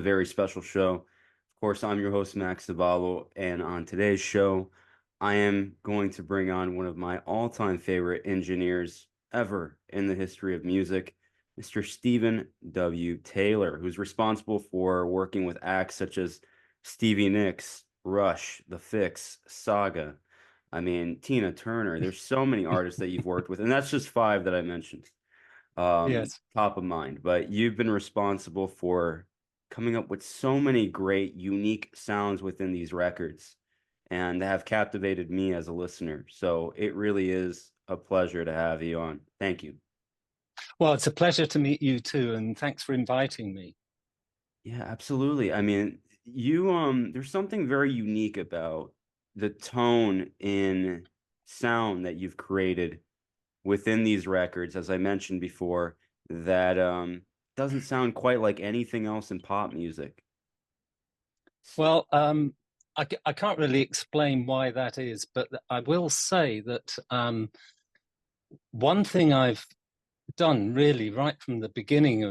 very special show. Of course, I'm your host, Max Zavallo, and on today's show, I am going to bring on one of my all-time favorite engineers ever in the history of music, Mr. Stephen W Tayler, who's responsible for working with acts such as Stevie Nicks, Rush, the FIXX, SAGA. I mean, Tina Turner. There's so many artists that you've worked with, and that's just five that I mentioned Yes. top of mind. But you've been responsible for coming up with so many great, unique sounds within these records and have captivated me as a listener. So it really is a pleasure to have you on. Thank you. Well, it's a pleasure to meet you too, and thanks for inviting me. Yeah, absolutely. I mean, there's something very unique about the tone in sound that you've created within these records, as I mentioned before, that doesn't sound quite like anything else in pop music. Well, I can't really explain why that is, but I will say that one thing I've done really right from the beginning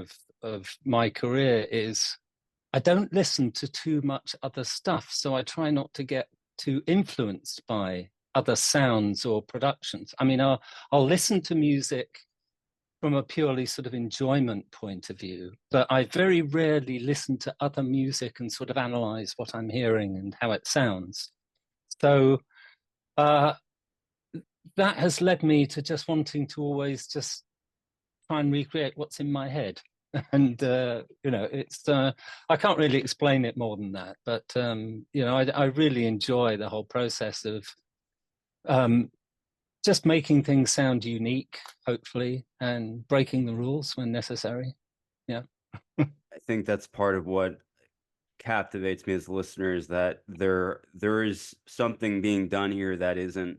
of my career is I don't listen to too much other stuff. So I try not to get too influenced by other sounds or productions. I mean, I'll listen to music from a purely sort of enjoyment point of view, but I very rarely listen to other music and sort of analyze what I'm hearing and how it sounds. So uh, that has led me to just wanting to always just try and recreate what's in my head. And it's I can't really explain it more than that, but I really enjoy the whole process of um, just making things sound unique, hopefully, and breaking the rules when necessary. Yeah. I think that's part of what captivates me as a listener is that there is something being done here that isn't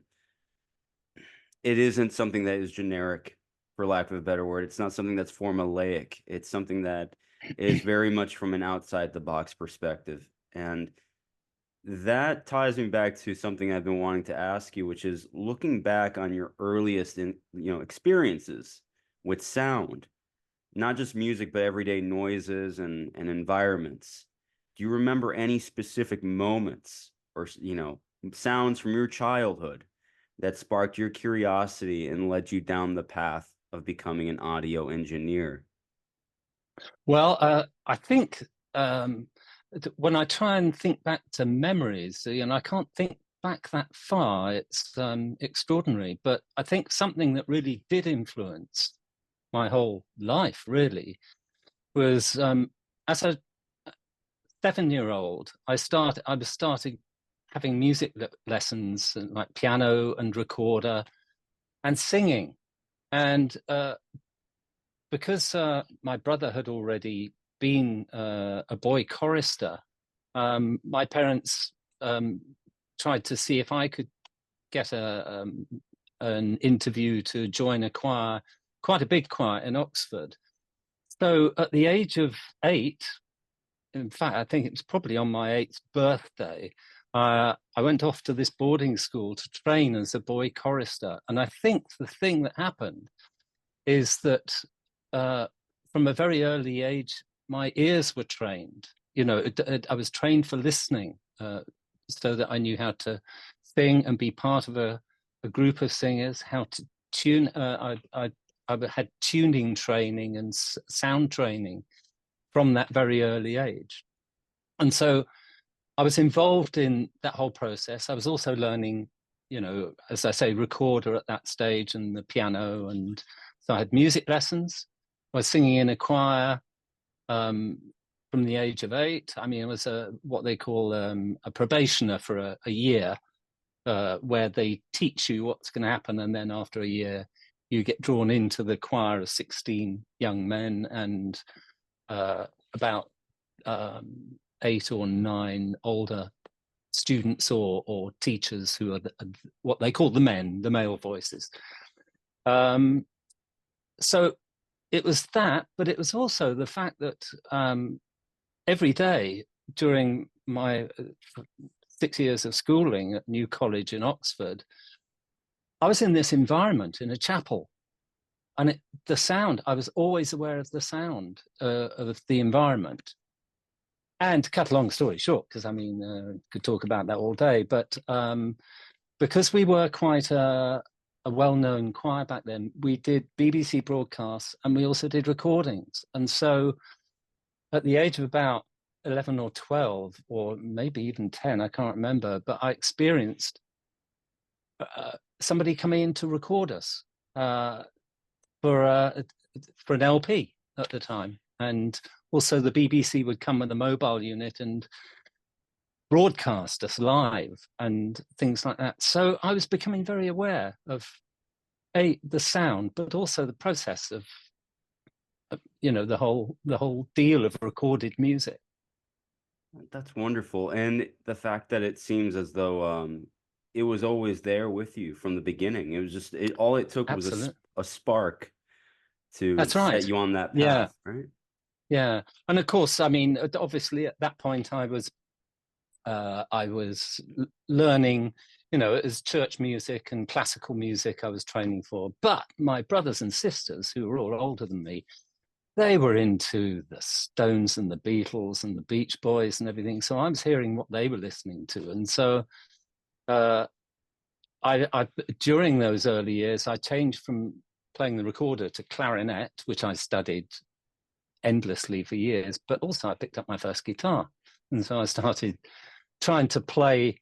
something that is generic, for lack of a better word. It's not something that's formulaic. It's something that is very much from an outside the box perspective. And that ties me back to something I've been wanting to ask you, which is looking back on your earliest experiences with sound, not just music, but everyday noises and environments. Do you remember any specific moments or, sounds from your childhood that sparked your curiosity and led you down the path of becoming an audio engineer? Well, I think when I try and think back to memories, I can't think back that far. It's extraordinary, but I think something that really did influence my whole life really was as a 7 year old, I was starting having music lessons like piano and recorder and singing. And because my brother had already been a boy chorister, my parents tried to see if I could get an interview to join a choir, quite a big choir in Oxford. So at the age of 8, in fact, I think it was probably on my 8th birthday, I went off to this boarding school to train as a boy chorister. And I think the thing that happened is that from a very early age, my ears were trained. I was trained for listening so that I knew how to sing and be part of a group of singers, how to tune. I had tuning training and sound training from that very early age. And so I was involved in that whole process. I was also learning, as I say, recorder at that stage and the piano. And so I had music lessons. I was singing in a choir from the age of 8. I mean, it was what they call a probationer for a year, where they teach you what's going to happen. And then after a year, you get drawn into the choir of 16 young men and about 8 or 9 older students or teachers who are what they call the men, the male voices. So it was that, but it was also the fact that every day during my 6 years of schooling at New College in Oxford, I was in this environment in a chapel. And the sound, I was always aware of the sound of the environment. And to cut a long story short, because I mean, could talk about that all day, but because we were quite a well-known choir back then, we did BBC broadcasts and we also did recordings. And so at the age of about 11 or 12, or maybe even 10, I can't remember, but I experienced somebody coming in to record us for an LP at the time. And also the BBC would come with a mobile unit and broadcast us live and things like that. So I was becoming very aware of the sound, but also the process of the whole deal of recorded music. That's wonderful. And the fact that it seems as though it was always there with you from the beginning. It was just all it took was Absolutely. a spark to That's set right. you on that Yeah. path, right? Yeah. And of course, I mean, obviously at that point I was learning, it was church music and classical music I was training for. But my brothers and sisters, who were all older than me, they were into the Stones and the Beatles and the Beach Boys and everything. So I was hearing what they were listening to. And so I during those early years, I changed from playing the recorder to clarinet, which I studied endlessly for years, but also I picked up my first guitar. And so I started trying to play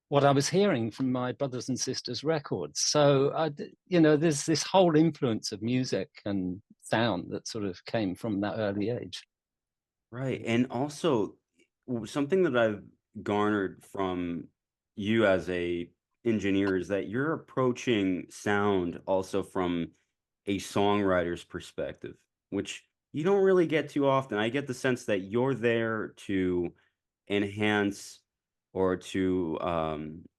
what I was hearing from my brothers and sisters' records. So, there's this whole influence of music and sound that sort of came from that early age. Right. And also something that I've garnered from you as a engineer is that you're approaching sound also from a songwriter's perspective, which you don't really get too often. I get the sense that you're there to enhance or to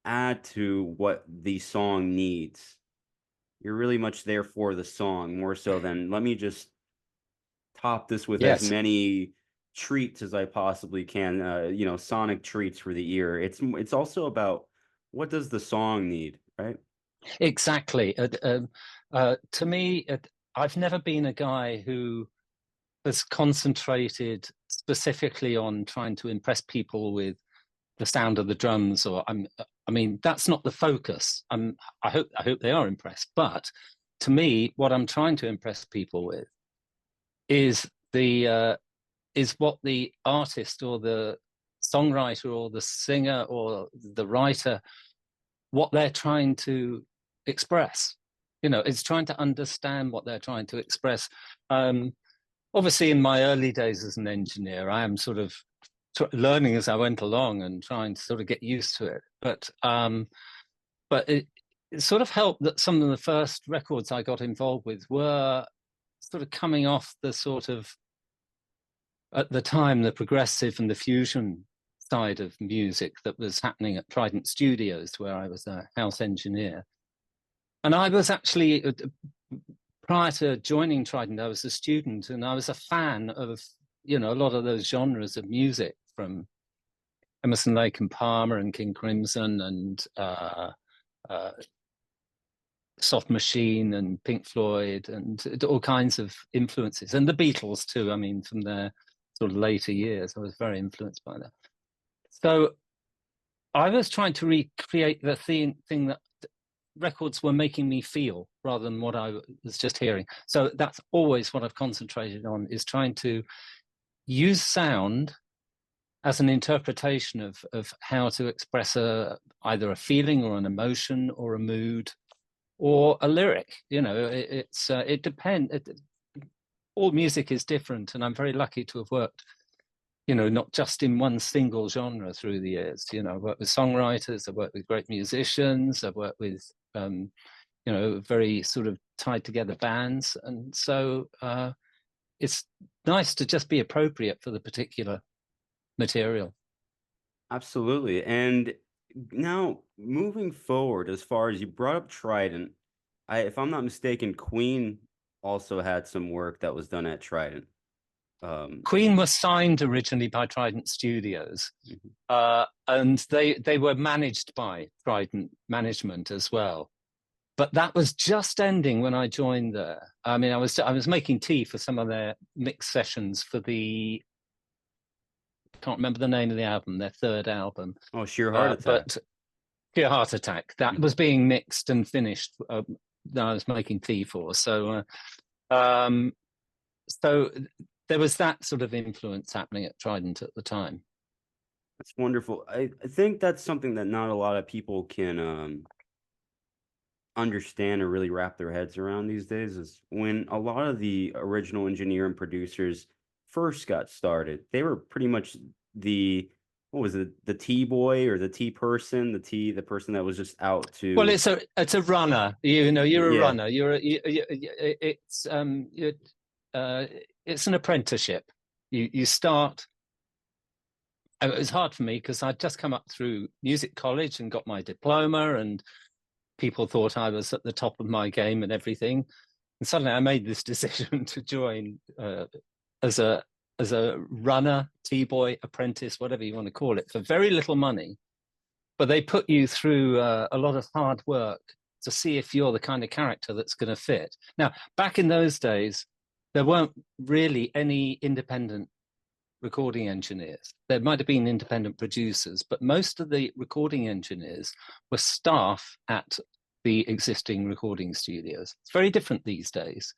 add to what the song needs. You're really much there for the song more so than let me just top this with as Yes, many treats as I possibly can, sonic treats for the ear. It's also about what does the song need, right? exactly. To me, I've never been a guy who has concentrated specifically on trying to impress people with the sound of the drums, or I mean, that's not the focus. I hope they are impressed, but to me, what I'm trying to impress people with is what the artist or the songwriter or the singer or the writer, what they're trying to express. It's trying to understand what they're trying to express. Obviously, in my early days as an engineer, I am sort of learning as I went along and trying to sort of get used to it. But it sort of helped that some of the first records I got involved with were sort of coming off the sort of, at the time, the progressive and the fusion side of music that was happening at Trident Studios, where I was a house engineer. And I was actually, prior to joining Trident, I was a student and I was a fan of, a lot of those genres of music, from Emerson, Lake and Palmer and King Crimson and Soft Machine and Pink Floyd and all kinds of influences. And the Beatles too, I mean, from their sort of later years, I was very influenced by that. So I was trying to recreate the thing that records were making me feel rather than what I was just hearing. So that's always what I've concentrated on, is trying to use sound as an interpretation of how to express either a feeling or an emotion or a mood or a lyric. It depends. All music is different, and I'm very lucky to have worked, not just in one single genre through the years. I've worked with songwriters, I've worked with great musicians, I've worked with, very sort of tied together bands. And so it's nice to just be appropriate for the particular material. Absolutely. And now moving forward, as far as you brought up Trident, if I'm not mistaken, Queen also had some work that was done at Trident. Queen was signed originally by Trident Studios, and they were managed by Trident Management as well. But that was just ending when I joined there. I mean, I was making tea for some of their mix sessions for the can't remember the name of the album, their third album. Oh, Sheer Heart Attack. But Pure Heart Attack, that was being mixed and finished that I was making Fee for. So so there was that sort of influence happening at Trident at the time. That's wonderful. I think that's something that not a lot of people can understand or really wrap their heads around these days, is when a lot of the original engineer and producers first got started, they were pretty much the, what was it, the T boy or the T person, the person that was just out to. Well, it's a runner. You know, you're a Yeah. runner. It's it's an apprenticeship. You start. It was hard for me because I'd just come up through music college and got my diploma, and people thought I was at the top of my game and everything. And suddenly I made this decision to join as a runner, T-boy, apprentice, whatever you want to call it, for very little money. But they put you through a lot of hard work to see if you're the kind of character that's going to fit. Now, back in those days, there weren't really any independent recording engineers. There might have been independent producers, but most of the recording engineers were staff at the existing recording studios. It's very different these days.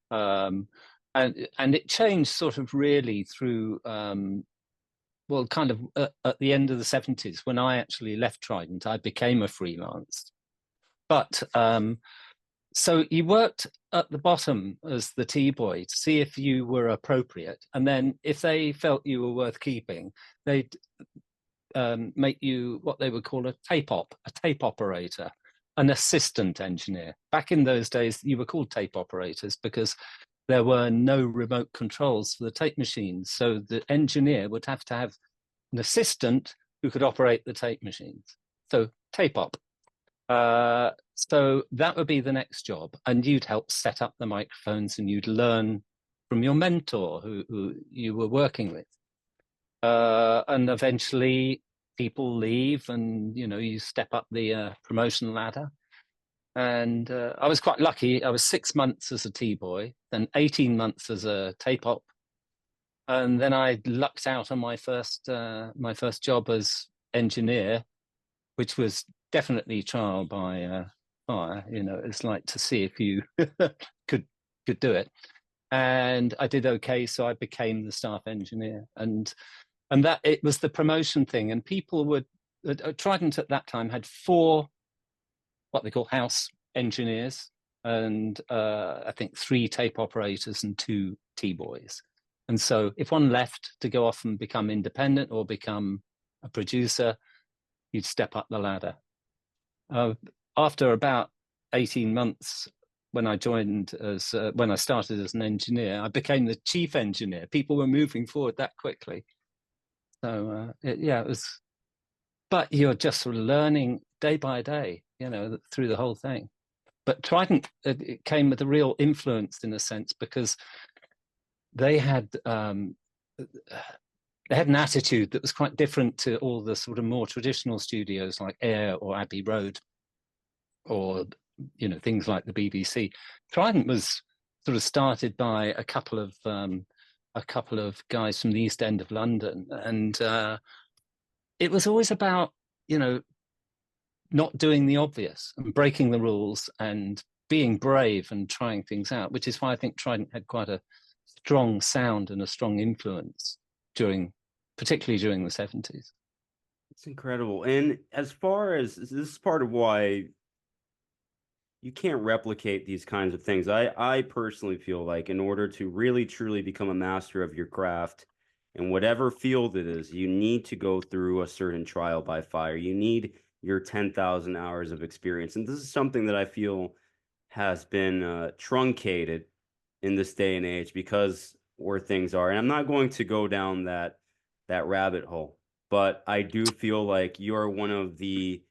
And it changed sort of really through, well, kind of at the end of the 70s, when I actually left Trident, I became a freelance. But so you worked at the bottom as the T-boy to see if you were appropriate. And then if they felt you were worth keeping, they'd make you what they would call a tape operator, an assistant engineer. Back in those days, you were called tape operators because there were no remote controls for the tape machines. So the engineer would have to have an assistant who could operate the tape machines. So tape op. So that would be the next job. And you'd help set up the microphones and you'd learn from your mentor who you were working with. And eventually people leave and, you know, you step up the promotion ladder. And I was quite lucky. I was 6 months as a T-boy, then 18 months as a tape op. And then I lucked out on my first job as engineer, which was definitely trial by fire. You know, it's like to see if you could do it. And I did okay, so I became the staff engineer. And that it was the promotion thing. And people would Trident at that time had 4 what they call house engineers, and I think 3 tape operators and 2 T-boys. And so if one left to go off and become independent or become a producer, you'd step up the ladder. After about 18 months, when I joined as when I started as an engineer, I became the chief engineer. People were moving forward that quickly. So it was, but you're just sort of learning day by day, you know, through the whole thing. But Trident, it came with a real influence in a sense because they had an attitude that was quite different to all the sort of more traditional studios like Air or Abbey Road, or you know, things like the BBC. Trident was sort of started by a couple of guys from the East End of London, and it was always about, you know, not doing the obvious and breaking the rules and being brave and trying things out, which is why I think Trident had quite a strong sound and a strong influence particularly during the 70s. It's incredible. And as far as this is part of why you can't replicate these kinds of things. I personally feel like in order to really truly become a master of your craft in whatever field it is, you need to go through a certain trial by fire. You need your 10,000 hours of experience. And this is something that I feel has been truncated in this day and age because where things are. And I'm not going to go down that rabbit hole, but I do feel like you're one of the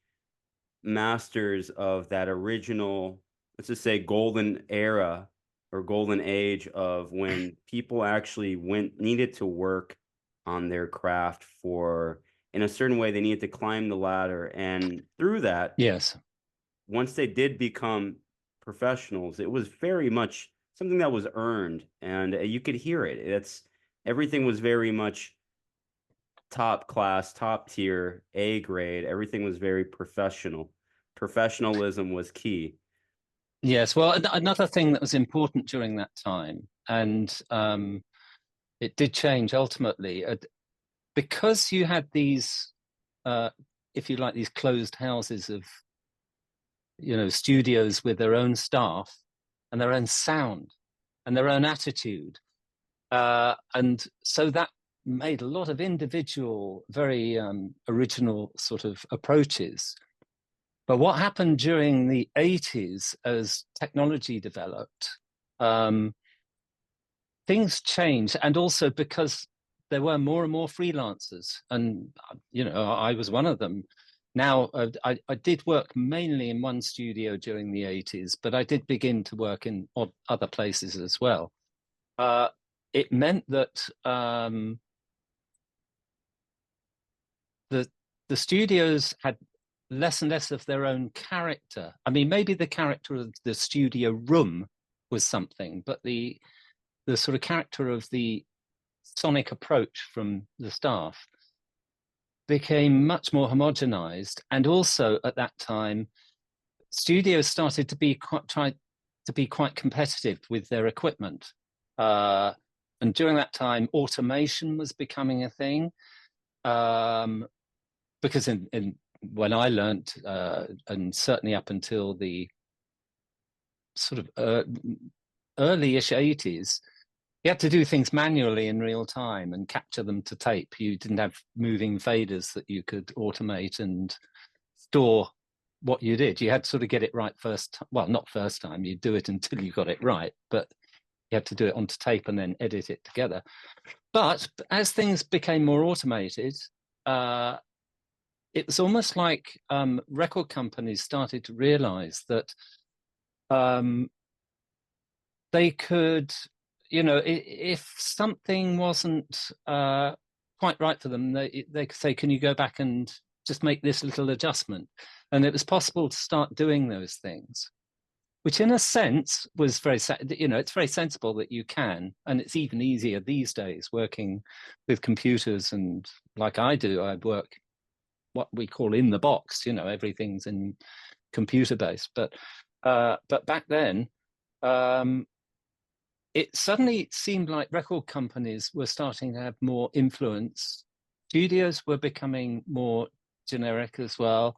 masters of that original, let's just say, golden era or golden age of when people actually needed to work on their craft for, in a certain way, they needed to climb the ladder. And through that, yes, once they did become professionals, it was very much something that was earned, and you could hear it. Everything was very much top class, top tier, A grade. Everything was very professional. Professionalism was key. Yes, well, another thing that was important during that time, and it did change ultimately, because you had these, if you like, these closed houses of, studios with their own staff and their own sound and their own attitude. And so that made a lot of individual, very original sort of approaches. But what happened during the 80s as technology developed, things changed. And also because there were more and more freelancers. And, I was one of them. Now, I did work mainly in one studio during the 80s, but I did begin to work in other places as well. It meant that the studios had less and less of their own character. I mean, maybe the character of the studio room was something, but the sort of character of the sonic approach from the staff became much more homogenized. And also at that time, studios started to be quite competitive with their equipment. And during that time, automation was becoming a thing. Because when I learned, and certainly up until the sort of early-ish 80s, you had to do things manually in real time and capture them to tape. You didn't have moving faders that you could automate and store what you did. You had to sort of get it right first. Well, not first time. You do it until you got it right, but you had to do it onto tape and then edit it together. But as things became more automated, it was almost like record companies started to realize that they could, if something wasn't quite right for them, they could say, can you go back and just make this little adjustment? And it was possible to start doing those things, which in a sense was it's very sensible that you can. And it's even easier these days working with computers. And like I do, I work what we call in the box, everything's in computer based. But back then, it suddenly seemed like record companies were starting to have more influence. Studios were becoming more generic as well.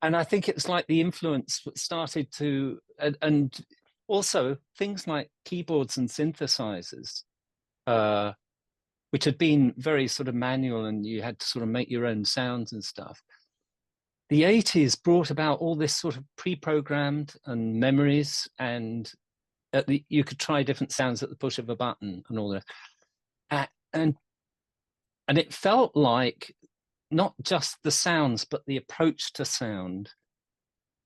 And I think it's like the influence started to, and also things like keyboards and synthesizers, which had been very sort of manual and you had to sort of make your own sounds and stuff. The 80s brought about all this sort of pre-programmed and memories, and you could try different sounds at the push of a button and all that. And it felt like not just the sounds, but the approach to sound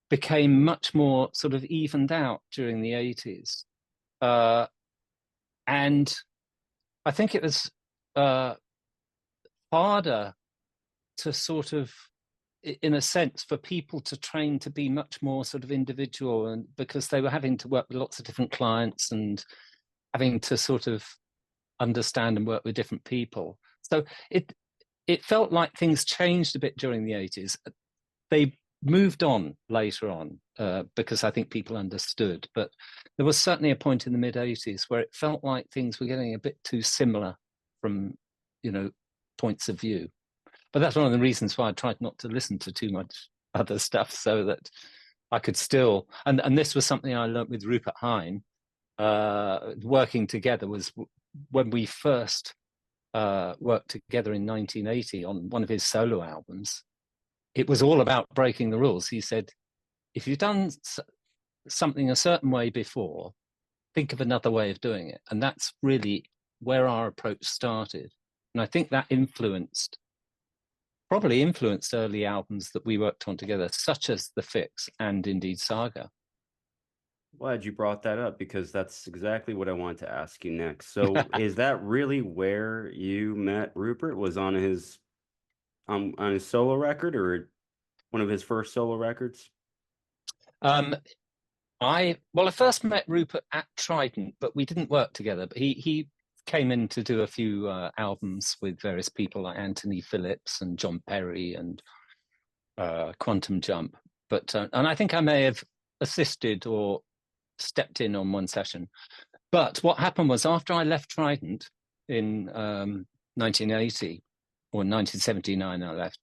became much more sort of evened out during the 80s. And I think it was harder to sort of, in a sense, for people to train to be much more sort of individual, and because they were having to work with lots of different clients and having to sort of understand and work with different people. So it felt like things changed a bit during the 80s. They moved on later on because I think people understood, but there was certainly a point in the mid 80s where it felt like things were getting a bit too similar from, points of view. But that's one of the reasons why I tried not to listen to too much other stuff, so that I could still, and this was something I learned with Rupert Holmes, working together, was when we first worked together in 1980 on one of his solo albums. It was all about breaking the rules. He said, if you've done something a certain way before, think of another way of doing it. And that's really where our approach started. And I think that probably influenced early albums that we worked on together, such as the FIXX and indeed SAGA. Glad you brought that up, because that's exactly what I wanted to ask you next. So is that really where you met Rupert? Was on his solo record, or one of his first solo records? I first met Rupert at Trident, but we didn't work together. But he came in to do a few albums with various people like Anthony Phillips and John Perry and Quantum Jump. But and I think I may have assisted or stepped in on one session. But what happened was, after I left Trident in 1980 or 1979, I left.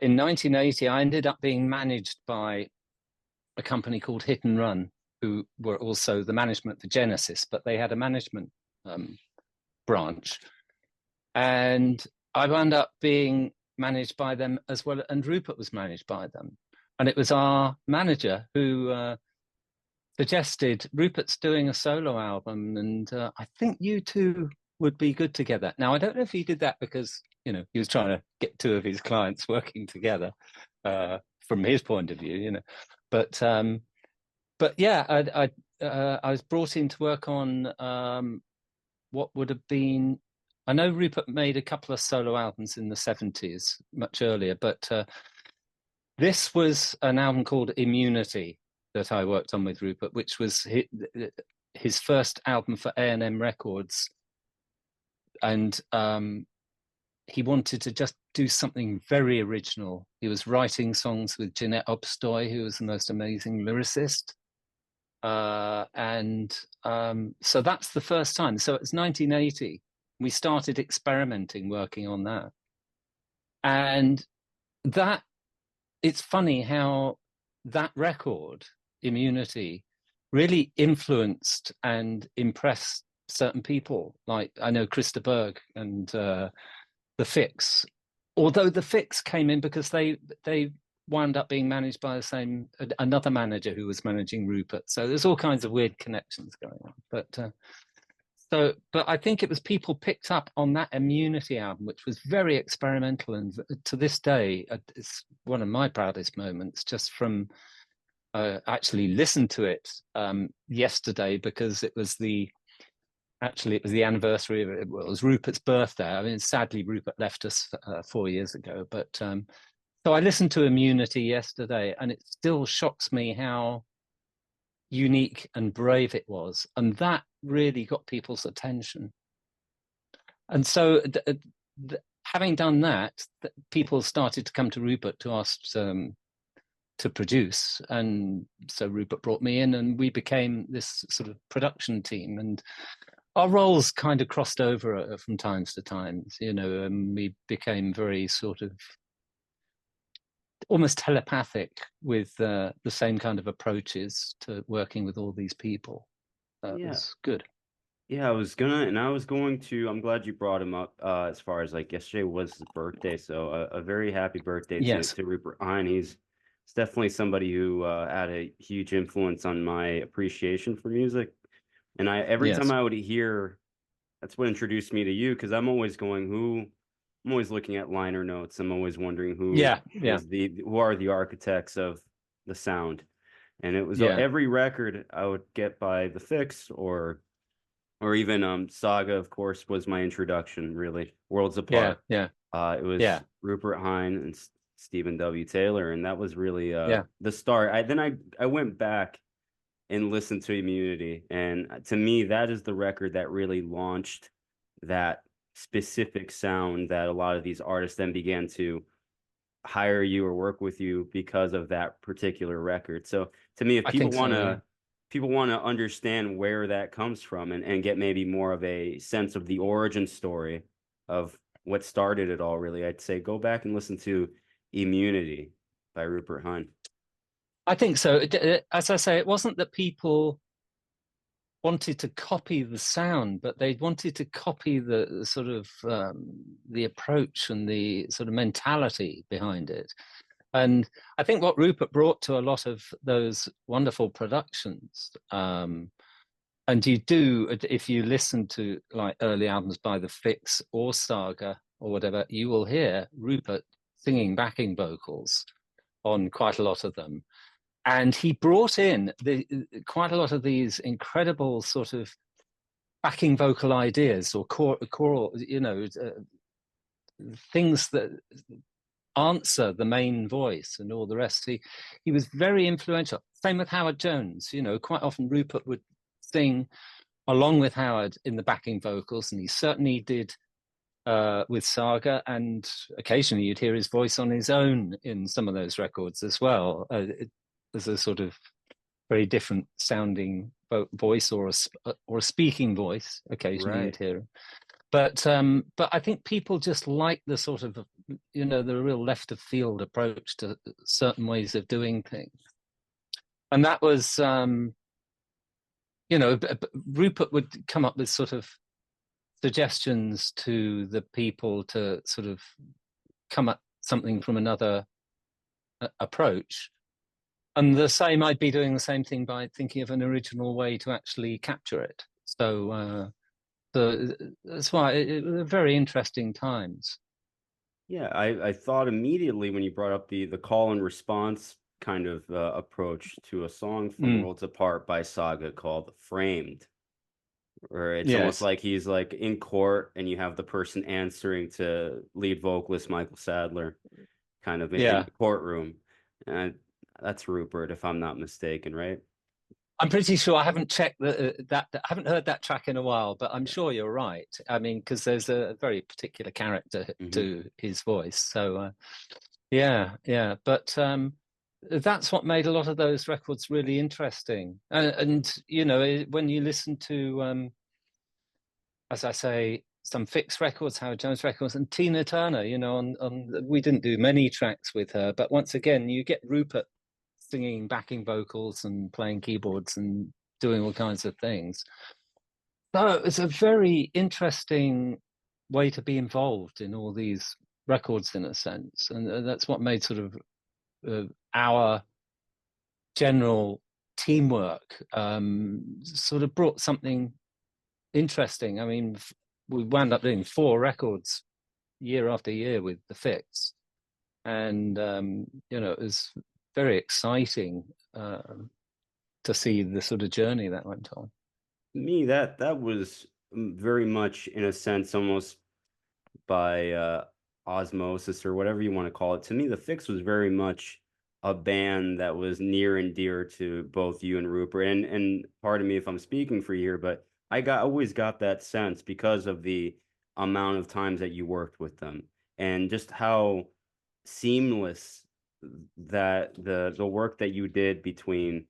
In 1980, I ended up being managed by a company called Hit and Run, who were also the management for Genesis, but they had a management branch. And I wound up being managed by them as well, and Rupert was managed by them. And it was our manager who suggested, Rupert's doing a solo album, and I think you two would be good together. Now, I don't know if he did that because, you know, he was trying to get two of his clients working together from his point of view, you know. But yeah, I was brought in to work on what would have been, I know Rupert made a couple of solo albums in the 70s, much earlier, but this was an album called Immunity that I worked on with Rupert, which was his first album for A&M Records. And he wanted to just do something very original. He was writing songs with Jeanette Obstoy, who was the most amazing lyricist. So that's the first time. So it's 1980. We started experimenting, working on that. And that, it's funny how that record, Immunity, really influenced and impressed certain people. Like, I know Krista Berg and the FIXX, although the FIXX came in because they wound up being managed by another manager who was managing Rupert. So there's all kinds of weird connections going on. But I think it was people picked up on that Immunity album, which was very experimental, and to this day, it's one of my proudest moments, just from actually listened to it yesterday, because it was the anniversary of it. Well, it was Rupert's birthday. I mean, sadly, Rupert left us 4 years ago, but so I listened to Immunity yesterday, and it still shocks me how unique and brave it was, and that really got people's attention. And so having done that, people started to come to Rupert to ask to produce, and so Rupert brought me in, and we became this sort of production team, and our roles kind of crossed over from times to times, you know, and we became very sort of almost telepathic with the same kind of approaches to working with all these people. It was good. Yeah, I'm glad you brought him up, as far as, like, yesterday was his birthday, so a very happy birthday to Rupert Hine. He's definitely somebody who had a huge influence on my appreciation for music. And every time I would hear, that's what introduced me to you, because I'm always looking at liner notes. I'm always wondering who are the architects of the sound. And it was every record I would get by the FIXX or even SAGA, of course, was my introduction, really. Worlds Apart. It was Rupert Hine and Stephen W Tayler, and that was really the start. I went back and listened to Immunity, and to me, that is the record that really launched that specific sound that a lot of these artists then began to hire you or work with you because of that particular record. So to me, if people want to understand where that comes from and get maybe more of a sense of the origin story of what started it all, really, I'd say go back and listen to Immunity by Rupert Hine. I think so. As I say, it wasn't that people wanted to copy the sound, but they wanted to copy the sort of the approach and the sort of mentality behind it. And I think what Rupert brought to a lot of those wonderful productions, and you do, if you listen to like early albums by the FIXX or SAGA or whatever, you will hear Rupert singing backing vocals on quite a lot of them. And he brought in quite a lot of these incredible sort of backing vocal ideas or choral, you know, things that answer the main voice and all the rest. He was very influential. Same with Howard Jones. You know, quite often Rupert would sing along with Howard in the backing vocals, and he certainly did with Saga, and occasionally you'd hear his voice on his own in some of those records as well. There's a sort of very different sounding voice, or a speaking voice. Occasionally you'd hear him. But I think people just like the sort of, you know, the real left of field approach to certain ways of doing things. And that was, you know, Rupert would come up with sort of suggestions to the people to sort of come at something from another approach. And the same, I'd be doing the same thing by thinking of an original way to actually capture it. So that's why it was very interesting times. Yeah, I thought immediately when you brought up the call and response kind of approach to a song from Worlds Apart by Saga called Framed, where it's almost like he's like in court and you have the person answering to lead vocalist Michael Sadler kind of in the courtroom. And that's Rupert, if I'm not mistaken, right? I'm pretty sure. I haven't checked that. I haven't heard that track in a while, but I'm sure you're right. I mean, because there's a very particular character to his voice. So, yeah. But that's what made a lot of those records really interesting. And you know, when you listen to, as I say, some FIXX records, Howard Jones records, and Tina Turner, you know, on we didn't do many tracks with her, but once again, you get Rupert singing backing vocals and playing keyboards and doing all kinds of things. So it's a very interesting way to be involved in all these records in a sense. And that's what made sort of our general teamwork sort of brought something interesting. I mean, we wound up doing 4 records year after year with the FIXX. And, you know, it was very exciting to see the sort of journey that went on. Me, that was very much, in a sense, almost by osmosis or whatever you want to call it. To me, the FIXX was very much a band that was near and dear to both you and Rupert. And pardon me if I'm speaking for you here, but I always got that sense because of the amount of times that you worked with them and just how seamless that the work that you did between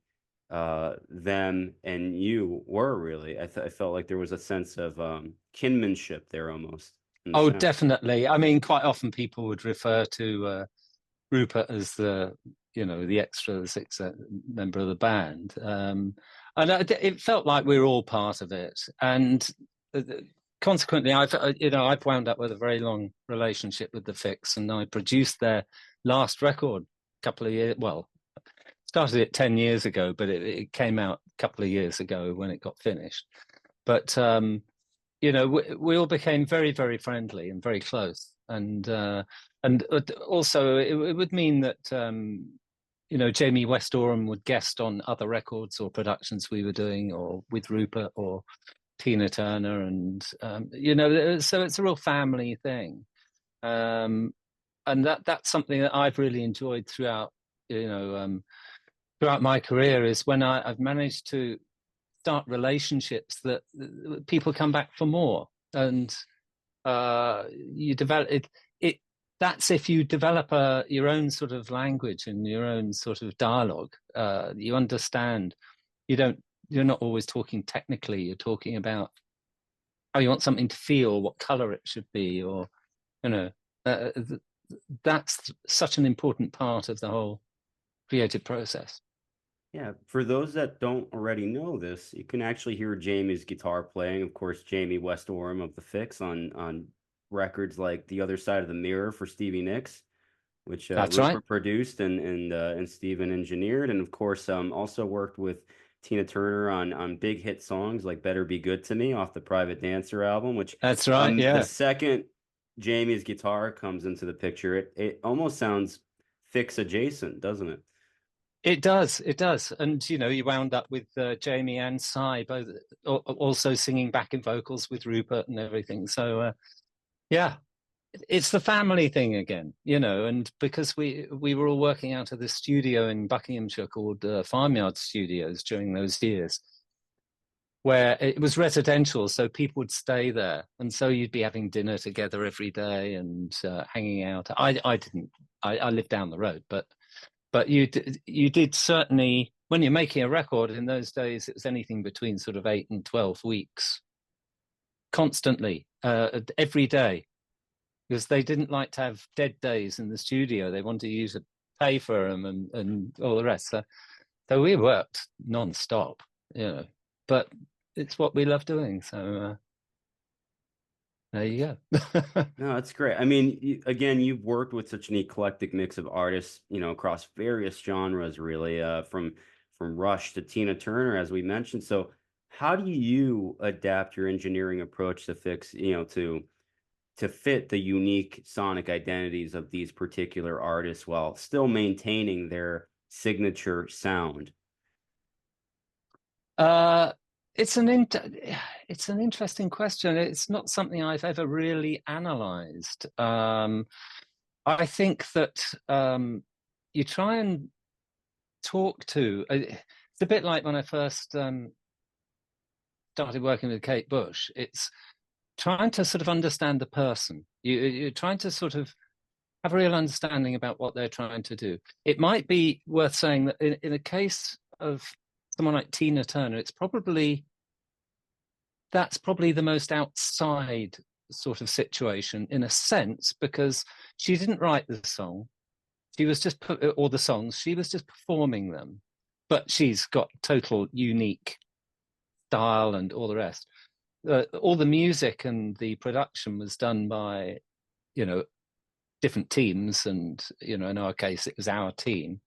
them and you were really. I felt like there was a sense of kinship there almost. Oh, definitely. I mean, quite often people would refer to Rupert as the, you know, the extra, the 6th member of the band, and it felt like we were all part of it. And consequently, I've wound up with a very long relationship with the FIXX, and I produced their last record a couple of years. Well, started it 10 years ago, but it came out a couple of years ago when it got finished. But you know, we all became very, very friendly and very close. And also it would mean that you know, Jamie West Oram would guest on other records or productions we were doing, or with Rupert or Tina Turner, and you know, so it's a real family thing. And that's something that I've really enjoyed throughout, you know, throughout my career, is when I've managed to start relationships that people come back for more, and you develop it. That's if you develop your own sort of language and your own sort of dialogue. You understand. You're not always talking technically. You're talking about how you want something to feel, what color it should be, or, you know, that's such an important part of the whole creative process. Yeah, for those that don't already know this, you can actually hear Jamie's guitar playing. Of course, Jamie West Oram of the FIXX on records like The Other Side of the Mirror for Stevie Nicks, which That's Rupert right. produced and Stephen engineered, and of course also worked with Tina Turner on big hit songs like Better Be Good to Me off the Private Dancer album, which That's right. the Yeah. second Jamie's guitar comes into the picture, it almost sounds FIXX adjacent, doesn't it? It does. It does. And, you know, you wound up with Jamie and Cy both also singing backing vocals with Rupert and everything. So, yeah, it's the family thing again, you know, and because we were all working out of this studio in Buckinghamshire called Farmyard Studios during those years. where it was residential, so people would stay there, and so you'd be having dinner together every day and hanging out. I didn't. I lived down the road, but you did certainly, when you're making a record in those days, it was anything between sort of 8 and 12 weeks, constantly, every day, because they didn't like to have dead days in the studio. They wanted to use a pay for them and all the rest. So we worked non-stop, you know, but it's what we love doing. So there you go. No, that's great. I mean, again, you've worked with such an eclectic mix of artists, you know, across various genres, really, from Rush to Tina Turner, as we mentioned. So, how do you adapt your engineering approach to FIXX, you know, to fit the unique sonic identities of these particular artists while still maintaining their signature sound? Uh, it's it's an interesting question. It's not something I've ever really analyzed. I think that you try and talk to. It's a bit like when I first started working with Kate Bush. It's trying to sort of understand the person. You're trying to sort of have a real understanding about what they're trying to do. It might be worth saying that in a case of someone like Tina Turner, that's probably the most outside sort of situation in a sense, because she didn't write the song. She was just or the songs. She was just performing them, but she's got total unique style and all the rest. All the music and the production was done by, you know, different teams, and you know, in our case, it was our team.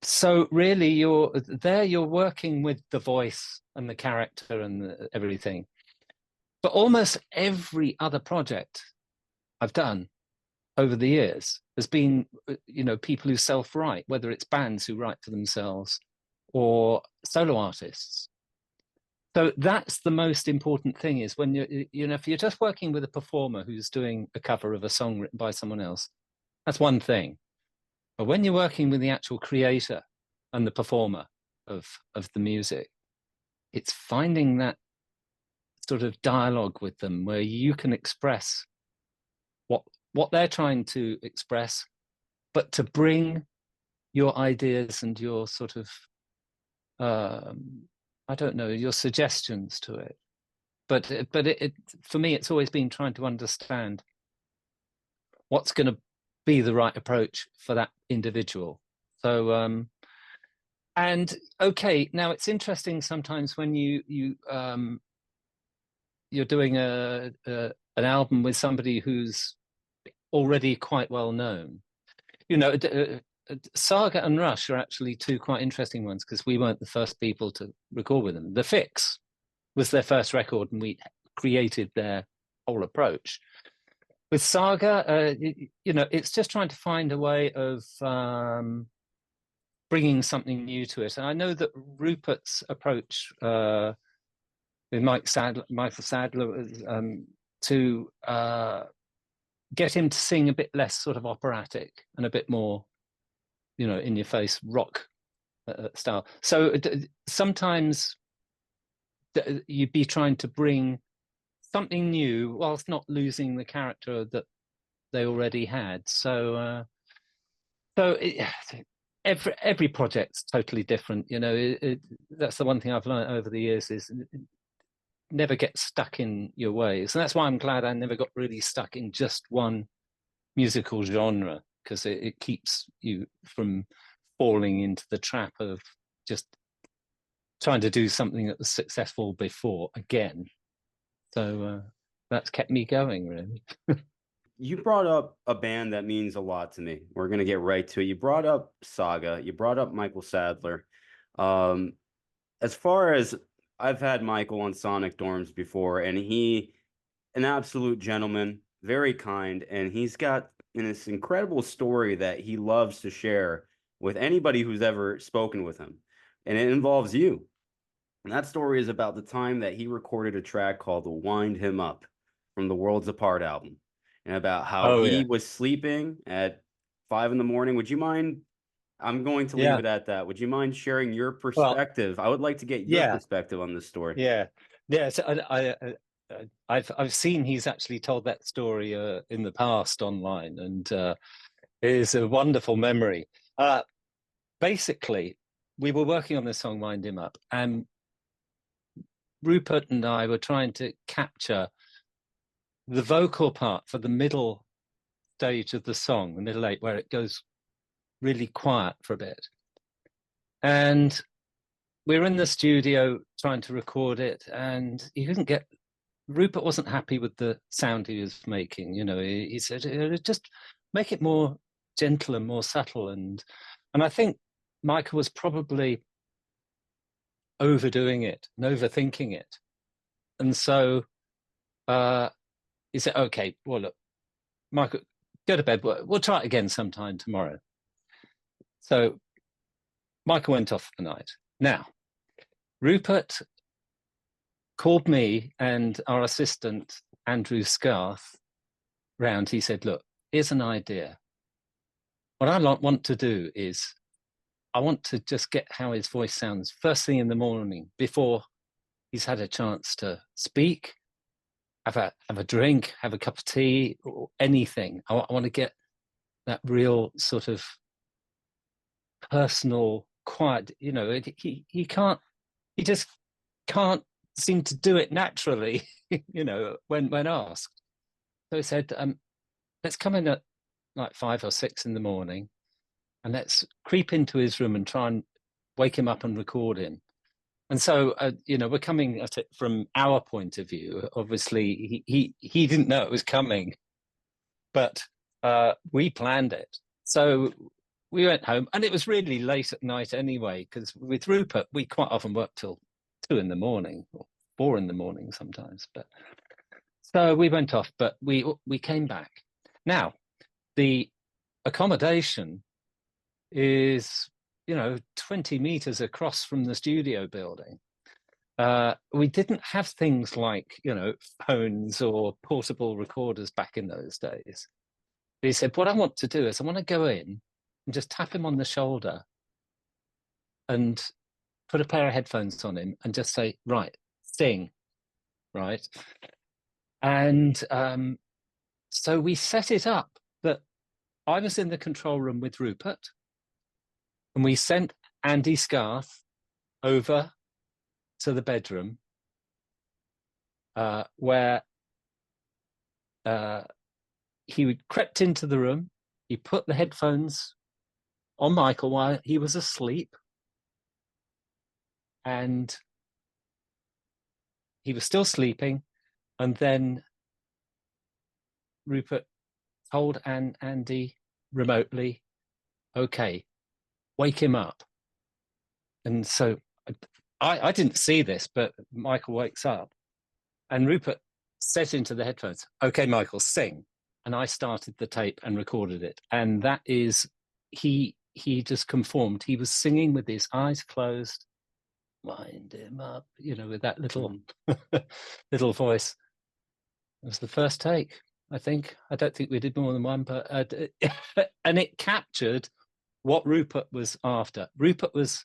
So really, you're working with the voice and the character and everything. But almost every other project I've done over the years has been, you know, people who self-write, whether it's bands who write for themselves or solo artists. So that's the most important thing, is when you know, if you're just working with a performer who's doing a cover of a song written by someone else, that's one thing. But when you're working with the actual creator and the performer of the music, it's finding that sort of dialogue with them where you can express what they're trying to express, but to bring your ideas and your sort of I don't know, your suggestions to it. But for me, it's always been trying to understand what's going to be the right approach for that individual. So and okay, now it's interesting sometimes when you're doing an album with somebody who's already quite well known. You know, SAGA and Rush are actually two quite interesting ones, because we weren't the first people to record with them. The FIXX was their first record, and we created their whole approach. With SAGA, you know, it's just trying to find a way of bringing something new to it. And I know that Rupert's approach with Michael Sadler, to get him to sing a bit less sort of operatic and a bit more, you know, in your face rock style. So sometimes you'd be trying to bring something new whilst not losing the character that they already had. So every project's totally different. You know, that's the one thing I've learned over the years, is never get stuck in your ways. And that's why I'm glad I never got really stuck in just one musical genre, because it keeps you from falling into the trap of just trying to do something that was successful before again. So that's kept me going, really. You brought up a band that means a lot to me. We're gonna get right to it. You brought up SAGA. You brought up Michael Sadler. As far as I've had Michael on Sonic Dorms before, and an absolute gentleman, very kind, and he's got this incredible story that he loves to share with anybody who's ever spoken with him, and it involves you. And that story is about the time that he recorded a track called "Wind Him Up" from the Worlds Apart album, and about how Oh he yeah. was sleeping at 5 in the morning. Would you mind? I'm going to leave Yeah. it at that. Would you mind sharing your Well, perspective? I would like to get your yeah, perspective on this story. yeah, yeah. So I've seen he's actually told that story in the past online, and it is a wonderful memory. Basically, we were working on the song "Wind Him Up," and Rupert and I were trying to capture the vocal part for the middle stage of the song, the middle eight, where it goes really quiet for a bit. And we were in the studio trying to record it, and he couldn't get. Rupert wasn't happy with the sound he was making. You know, he said, just make it more gentle and more subtle. And I think Michael was probably overdoing it and overthinking it. And so he said, okay, well, look, Michael, go to bed. We'll try it again sometime tomorrow. So Michael went off for the night. Now, Rupert called me and our assistant, Andrew Scarth, round. He said, look, here's an idea. What I want to do is I want to just get how his voice sounds first thing in the morning before he's had a chance to speak, have a drink, have a cup of tea, or anything. I want to get that real sort of personal, quiet. You know, he can't. He just can't seem to do it naturally. You know, when asked. So he said, "Let's come in at like 5 or 6 in the morning, and let's creep into his room and try and wake him up and record him." And so, you know, we're coming at it from our point of view. Obviously, he didn't know it was coming, but we planned it. So we went home, and it was really late at night anyway, because with Rupert, we quite often work till 2 in the morning or 4 in the morning sometimes. But so we went off, but we came back. Now, the accommodation is, you know, 20 meters across from the studio building. We didn't have things like, you know, phones or portable recorders back in those days. But he said, what I want to do is I want to go in and just tap him on the shoulder and put a pair of headphones on him and just say, right, sing, right? And so we set it up that I was in the control room with Rupert, and we sent Andy Scarth over to the bedroom where he crept into the room. He put the headphones on Michael while he was asleep, and he was still sleeping. And then Rupert told Andy remotely, okay, wake him up. And so I didn't see this, but Michael wakes up, and Rupert says into the headphones, okay, Michael, sing. And I started the tape and recorded it. And that is, he just conformed. He was singing with his eyes closed, wind him up, you know, with that little little voice. It was the first take, I think. I don't think we did more than one, but and it captured what Rupert was after. Rupert was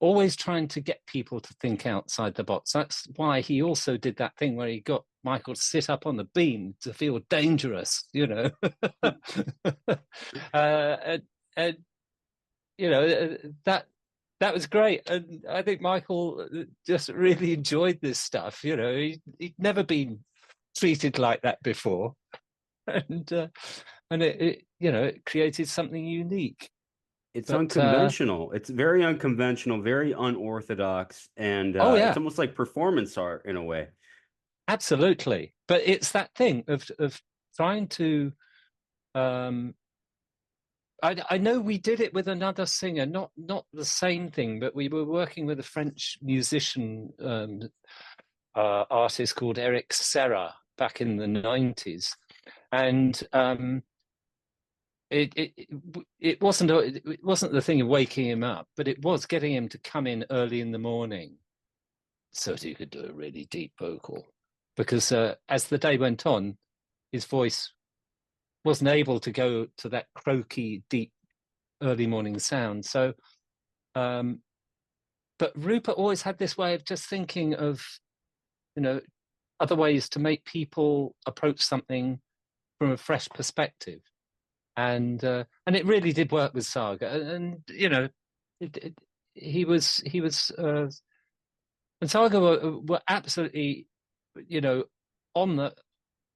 always trying to get people to think outside the box. That's why he also did that thing where he got Michael to sit up on the beam to feel dangerous, you know. And you know, that was great. And I think Michael just really enjoyed this stuff. You know, he'd never been treated like that before. And it you know, it created something unique. It's But unconventional. It's very unconventional, very unorthodox, and oh it's yeah, almost like performance art in a way. absolutely. But it's that thing of trying to I know we did it with another singer, not the same thing, but we were working with a French musician artist called Eric Serra back in the 90s. And it wasn't the thing of waking him up, but it was getting him to come in early in the morning so that he could do a really deep vocal. Because as the day went on, his voice wasn't able to go to that croaky, deep early morning sound. So, but Rupert always had this way of just thinking of, you know, other ways to make people approach something from a fresh perspective, and it really did work with Saga. And you know, he was and Saga were absolutely, you know, on the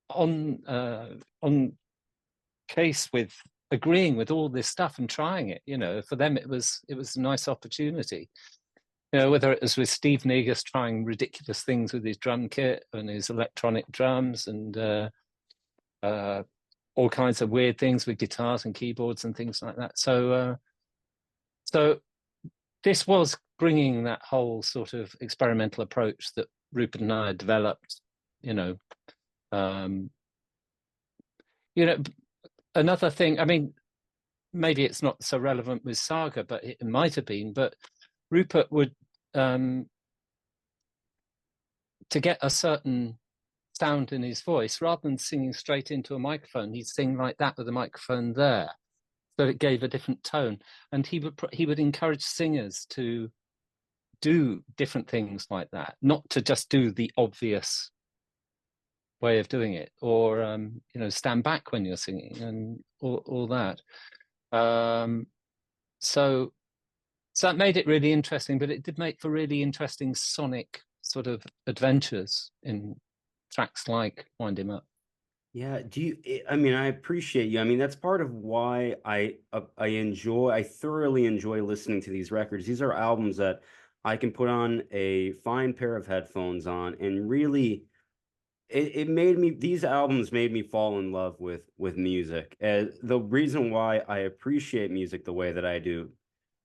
on case with agreeing with all this stuff and trying it. You know, for them it was a nice opportunity. You know, whether it was with Steve Nicks trying ridiculous things with his drum kit and his electronic drums, and all kinds of weird things with guitars and keyboards and things like that. So this was bringing that whole sort of experimental approach that Rupert and I had developed. You know, another thing. I mean, maybe it's not so relevant with Saga, but it might have been. But Rupert would, to get a certain sound in his voice, rather than singing straight into a microphone, he'd sing like that with the microphone there, so it gave a different tone. And he would encourage singers to do different things like that, not to just do the obvious way of doing it, or you know, stand back when you're singing and all that. So that made it really interesting, but it did make for really interesting sonic sort of adventures in tracks like Wind Him Up. Yeah, I mean, I appreciate you. I mean, that's part of why I thoroughly enjoy listening to these records. These are albums that I can put on a fine pair of headphones on and really it made me these albums made me fall in love with music. The reason why I appreciate music the way that I do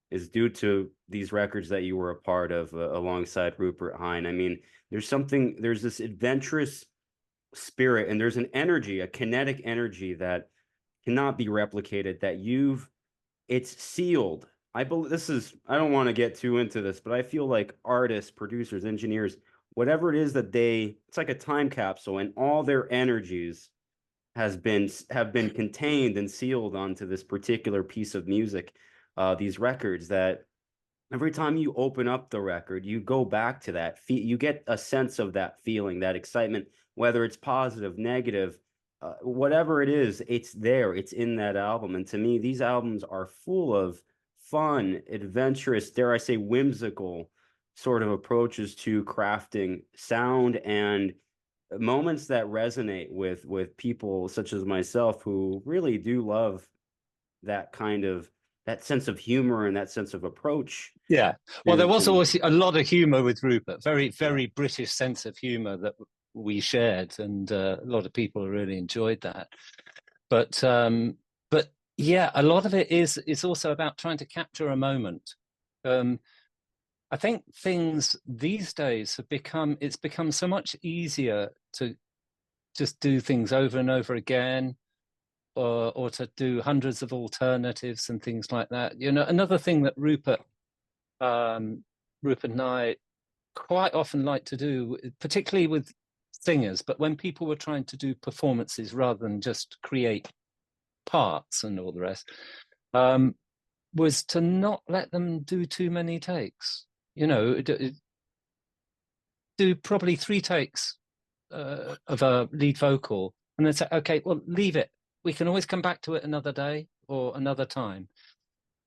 is due to these records that you were a part of alongside Rupert Hine. I mean, there's this adventurous spirit, and there's an energy, a kinetic energy that cannot be replicated, that it's sealed. I believe I don't want to get too into this, but I feel like artists, producers, engineers, whatever it is that it's like a time capsule, and all their energies have been contained and sealed onto this particular piece of music, these records that every time you open up the record, you go back to that. You get a sense of that feeling, that excitement, whether it's positive, negative, whatever it is, it's there. It's in that album. And to me, these albums are full of fun, adventurous, dare I say, whimsical sort of approaches to crafting sound, and moments that resonate with people such as myself who really do love that sense of humor and that sense of approach. Yeah. Well, there was to always a lot of humor with Rupert, very, very Yeah. British sense of humor that we shared, and a lot of people really enjoyed that. But yeah, a lot of it is also about trying to capture a moment. I think things these days it's become so much easier to just do things over and over again, or to do hundreds of alternatives and things like that. You know, another thing that Rupert and I quite often like to do, particularly with singers, but when people were trying to do performances rather than just create parts and all the rest, was to not let them do too many takes. You know, do probably 3 takes of a lead vocal, and then say, okay, well, leave it. We can always come back to it another day or another time.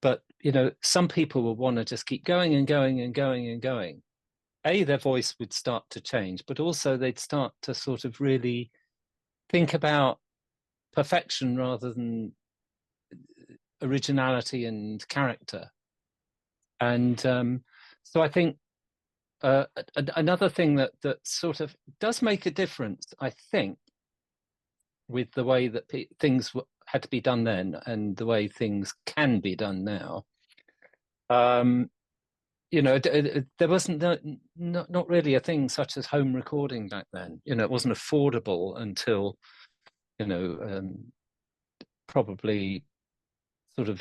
But, you know, some people will want to just keep going and going and going and going. Their voice would start to change, but also they'd start to sort of really think about perfection rather than originality and character. And so I think another thing that sort of does make a difference, I think, with the way that things had to be done then and the way things can be done now. You know, there wasn't not really a thing such as home recording back then. You know, it wasn't affordable until, you know, probably sort of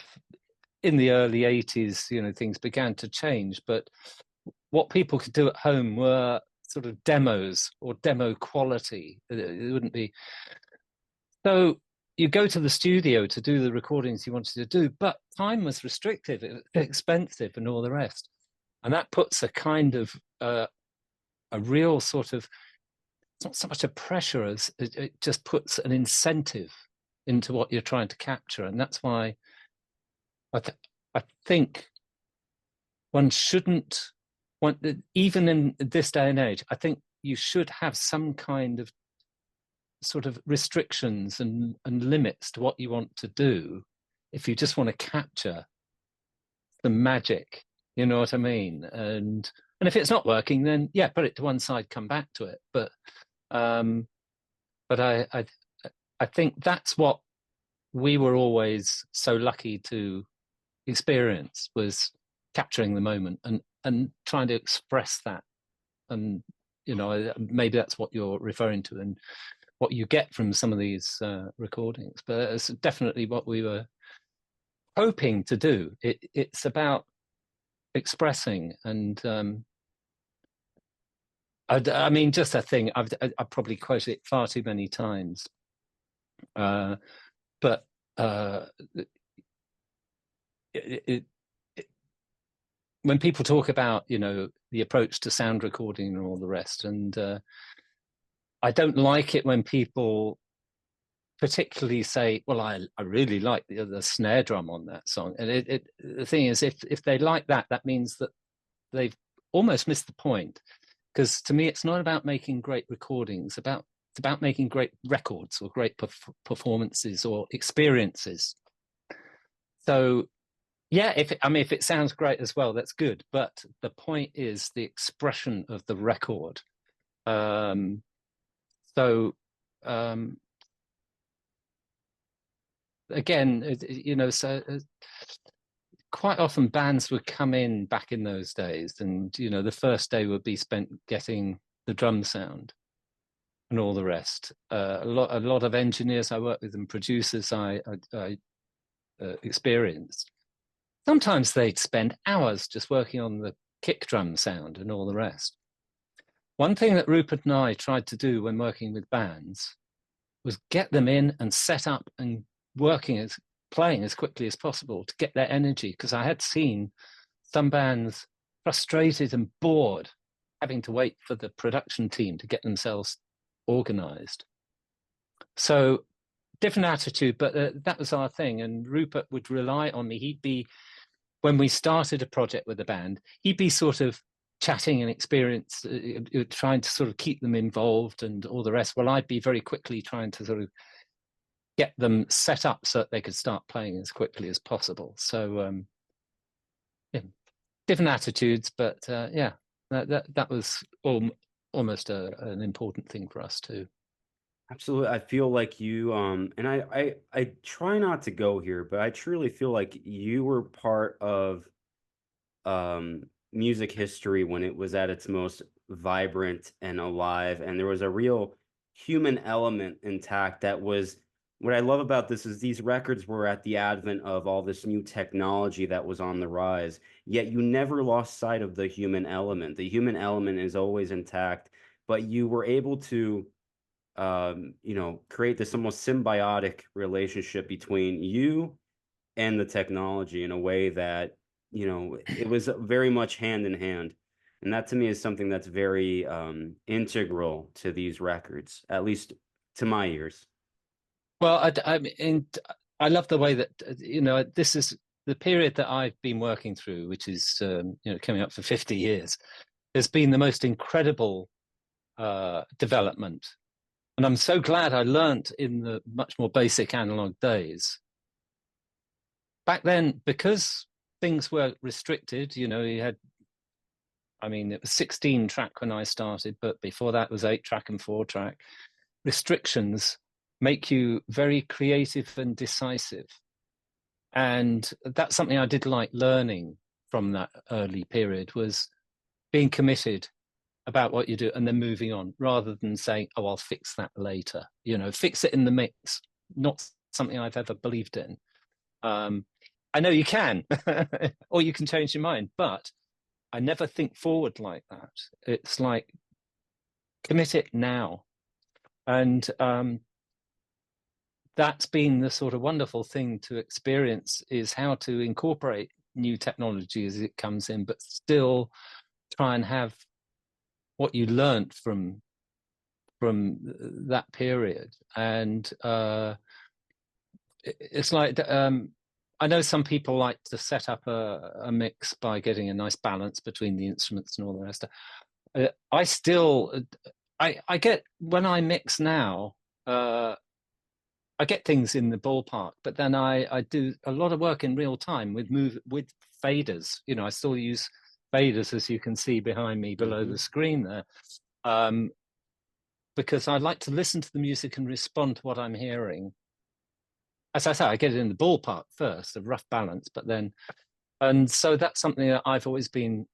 in the early 80s, you know, things began to change. But what people could do at home were sort of demos or demo quality. It wouldn't be. So, you go to the studio to do the recordings you wanted to do, but time was restrictive, it was expensive, and all the rest. And that puts a kind of a real sort of, it's not so much a pressure as it just puts an incentive into what you're trying to capture. And that's why I think one shouldn't, even in this day and age, I think you should have some kind of sort of restrictions and limits to what you want to do if you just want to capture the magic, you know what I mean? And if it's not working, then yeah, put it to one side, come back to it. But I think that's what we were always so lucky to experience, was capturing the moment and trying to express that. And you know, maybe that's what you're referring to and what you get from some of these recordings. But it's definitely what we were hoping to do. It's about expressing, and I mean, just a thing. I've probably quoted it far too many times, but when people talk about, you know, the approach to sound recording and all the rest, and I don't like it when people particularly say, well, I really like the snare drum on that song. And the thing is, if they like that, that means that they've almost missed the point. Because to me, it's not about making great recordings, it's about making great records or great performances or experiences. So yeah, if it sounds great as well, that's good. But the point is the expression of the record. Again, you know, so quite often bands would come in back in those days, and you know, the first day would be spent getting the drum sound and all the rest. A lot of engineers I work with and producers I experienced. Sometimes they'd spend hours just working on the kick drum sound and all the rest. One thing that Rupert and I tried to do when working with bands was get them in and set up and playing as quickly as possible to get their energy, because I had seen some bands frustrated and bored having to wait for the production team to get themselves organized. So different attitude, but that was our thing. And Rupert would rely on me. When we started a project with a band, he'd be sort of chatting and trying to sort of keep them involved and all the rest. Well, I'd be very quickly trying to sort of get them set up so that they could start playing as quickly as possible. So yeah, different attitudes, but yeah, that was almost an important thing for us too. Absolutely. I feel like you, and I try not to go here, but I truly feel like you were part of music history when it was at its most vibrant and alive, and there was a real human element intact. That was what I love about this, is these records were at the advent of all this new technology that was on the rise, yet you never lost sight of the human element. The human element is always intact, but you were able to you know, create this almost symbiotic relationship between you and the technology in a way that, you know, it was very much hand in hand. And that to me is something that's very integral to these records, at least to my ears. Well, I love the way that, you know, this is the period that I've been working through, which is, you know, coming up for 50 years, has been the most incredible development. And I'm so glad I learned in the much more basic analog days. Back then, because things were restricted, you know, you had, I mean, it was 16 track when I started, but before that was 8 track and 4 track. Restrictions make you very creative and decisive. And that's something I did like learning from that early period, was being committed about what you do and then moving on, rather than saying, oh, I'll fix that later. You know, fix it in the mix. Not something I've ever believed in. I know you can, or you can change your mind, but I never think forward like that. It's like, commit it now. And that's been the sort of wonderful thing to experience, is how to incorporate new technology as it comes in, but still try and have what you learnt from that period. And it's like, I know some people like to set up a mix by getting a nice balance between the instruments and all the rest. I still, I get, when I mix now, I get things in the ballpark, but then I do a lot of work in real time with faders. You know, I still use faders, as you can see behind me below the screen there, because I like to listen to the music and respond to what I'm hearing. As I say, I get it in the ballpark first, a rough balance, but then, and so that's something that I've always been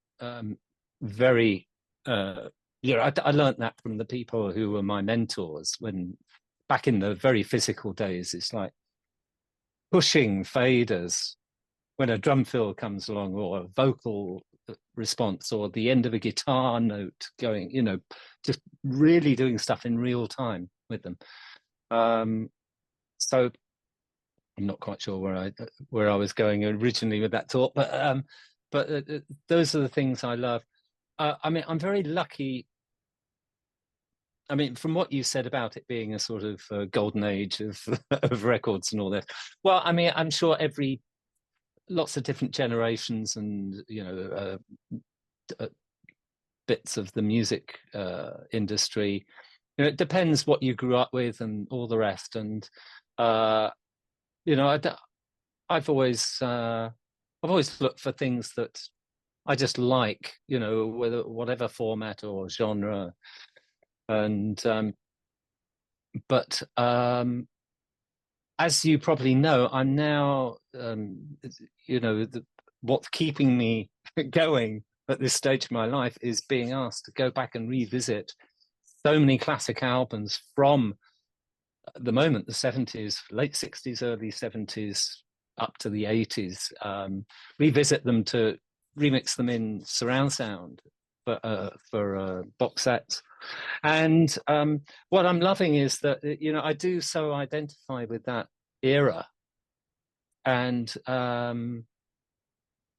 very, you know, I learned that from the people who were my mentors when, back in the very physical days. It's like pushing faders when a drum fill comes along, or a vocal response, or the end of a guitar note going, you know, just really doing stuff in real time with them. So I'm not quite sure where I was going originally with that thought, but those are the things I love. I mean, I'm very lucky. I mean, from what you said about it being a sort of golden age of of records and all that. Well, I mean, I'm sure lots of different generations and, you know, bits of the music industry. You know, it depends what you grew up with and all the rest. And you know, I've always looked for things that I just like, you know, whatever format or genre. And but as you probably know, I'm now, you know, what's keeping me going at this stage of my life is being asked to go back and revisit so many classic albums from the moment, the 70s, late 60s, early 70s, up to the 80s, revisit them, to remix them in surround sound for box sets. And what I'm loving is that, you know, I do so identify with that era. And, you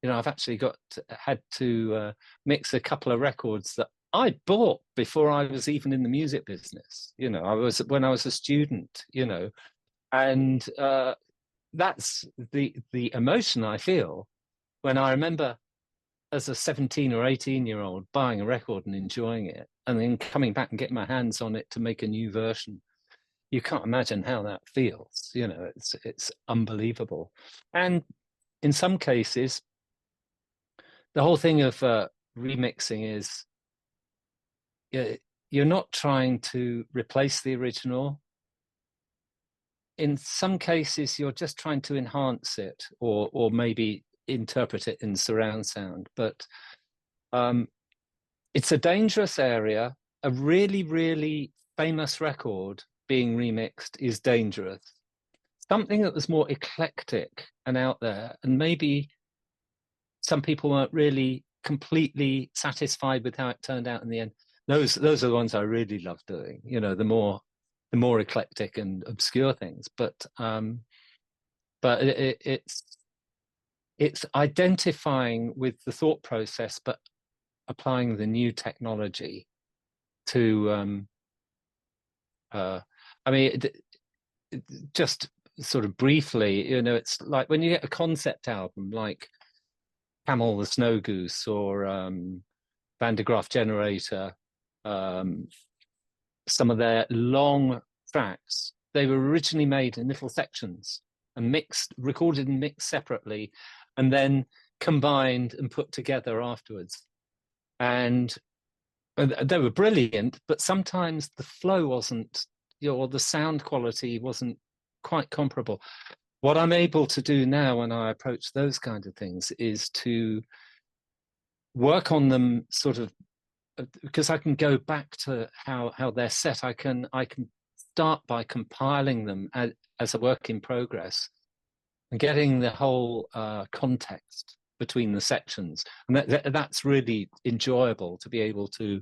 know, I've actually had to mix a couple of records that I bought before I was even in the music business. You know, when I was a student, you know, and that's the emotion I feel when I remember as a 17 or 18-year-old buying a record and enjoying it, and then coming back and getting my hands on it to make a new version. You can't imagine how that feels. You know, it's unbelievable. And in some cases, the whole thing of remixing is, you're not trying to replace the original. In some cases, you're just trying to enhance it, or maybe interpret it in surround sound. But it's a dangerous area. A really, really famous record being remixed is dangerous. Something that was more eclectic and out there, and maybe some people weren't really completely satisfied with how it turned out in the end. Those are the ones I really love doing. You know, the more eclectic and obscure things. But it's identifying with the thought process, but applying the new technology to. I mean, just sort of briefly, you know, it's like when you get a concept album like Camel the Snow Goose or Van de Graaff Generator, some of their long tracks, they were originally made in little sections and recorded and mixed separately, and then combined and put together afterwards. And they were brilliant, but sometimes the flow wasn't, you know, or the sound quality wasn't quite comparable. What I'm able to do now when I approach those kinds of things is to work on them sort of, because I can go back to how they're set. I can start by compiling them as a work in progress and getting the whole context between the sections, and that's really enjoyable to be able to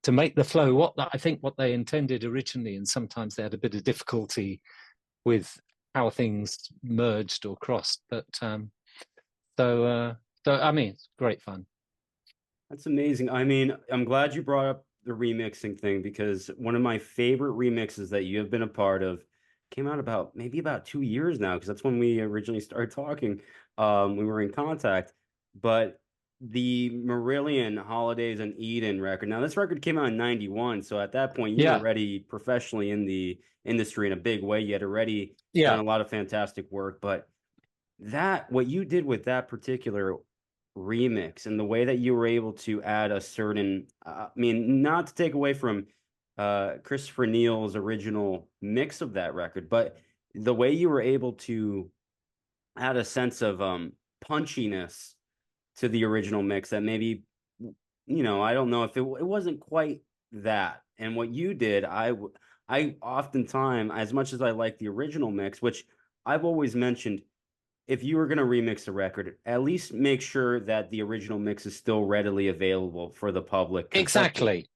make the flow I think what they intended originally, and sometimes they had a bit of difficulty with how things merged or crossed. But so I mean, it's great fun. That's amazing. I mean, I'm glad you brought up the remixing thing, because one of my favorite remixes that you have been a part of came out about maybe about 2 years now, because that's when we originally started talking. We were in contact, but the Marillion Holidays in Eden record. Now, this record came out in '91, so at that point, you were Yeah, already professionally in the industry in a big way. You had already done yeah, a lot of fantastic work, but that what you did with that particular remix and the way that you were able to add a certain I mean, not to take away from Christopher Neal's original mix of that record, but the way you were able to add a sense of punchiness to the original mix that maybe, I don't know if it wasn't quite that. And what you did, I oftentimes, as much as I like the original mix, which I've always mentioned, if you were going to remix a record, at least make sure that the original mix is still readily available for the public consumption, exactly.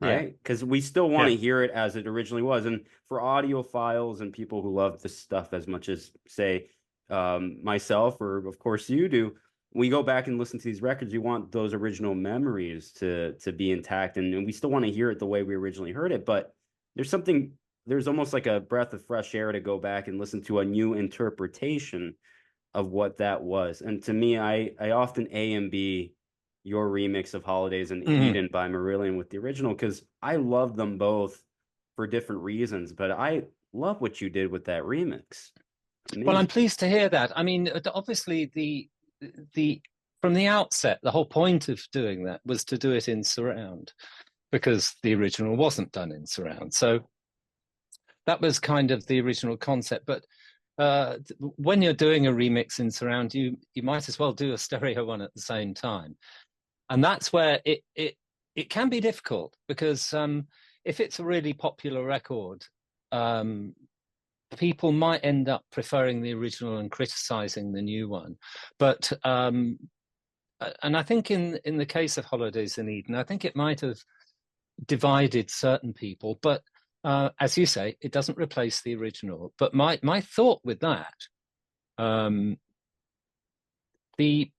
Yeah, right? Because we still want yeah. to hear it as it originally was. And for audiophiles and people who love this stuff as much as, say, myself, or of course you do, we go back and listen to these records. You want those original memories to be intact, and we still want to hear it the way we originally heard it. But there's almost like a breath of fresh air to go back and listen to a new interpretation of what that was. And to me, I often A and B your remix of Holidays in Mhm. Eden by Marillion with the original, because I love them both for different reasons. But I love what you did with that remix. Well, I'm Amazing. pleased to hear that. I mean, obviously, the from the outset, the whole point of doing that was to do it in surround, because the original wasn't done in surround. So that was kind of the original concept. But when you're doing a remix in surround, you might as well do a stereo one at the same time, and that's where it can be difficult, because if it's a really popular record, um, people might end up preferring the original and criticizing the new one. But and I think in the case of Holidays in Eden, I think it might have divided certain people. But as you say, it doesn't replace the original. But my thought with that, um, the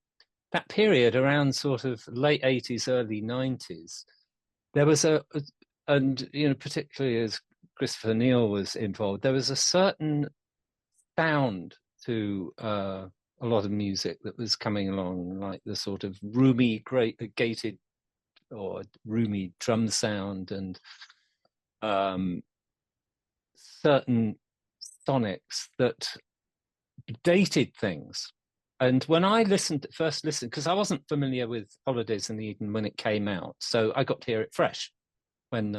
that period around sort of late 80s, early 90s, there was and particularly as Christopher Neal was involved, there was a certain sound to a lot of music that was coming along, like the sort of roomy, great gated or roomy drum sound, and um, certain sonics that dated things. And when I first listened, because I wasn't familiar with Holidays in Eden when it came out, so I got to hear it fresh when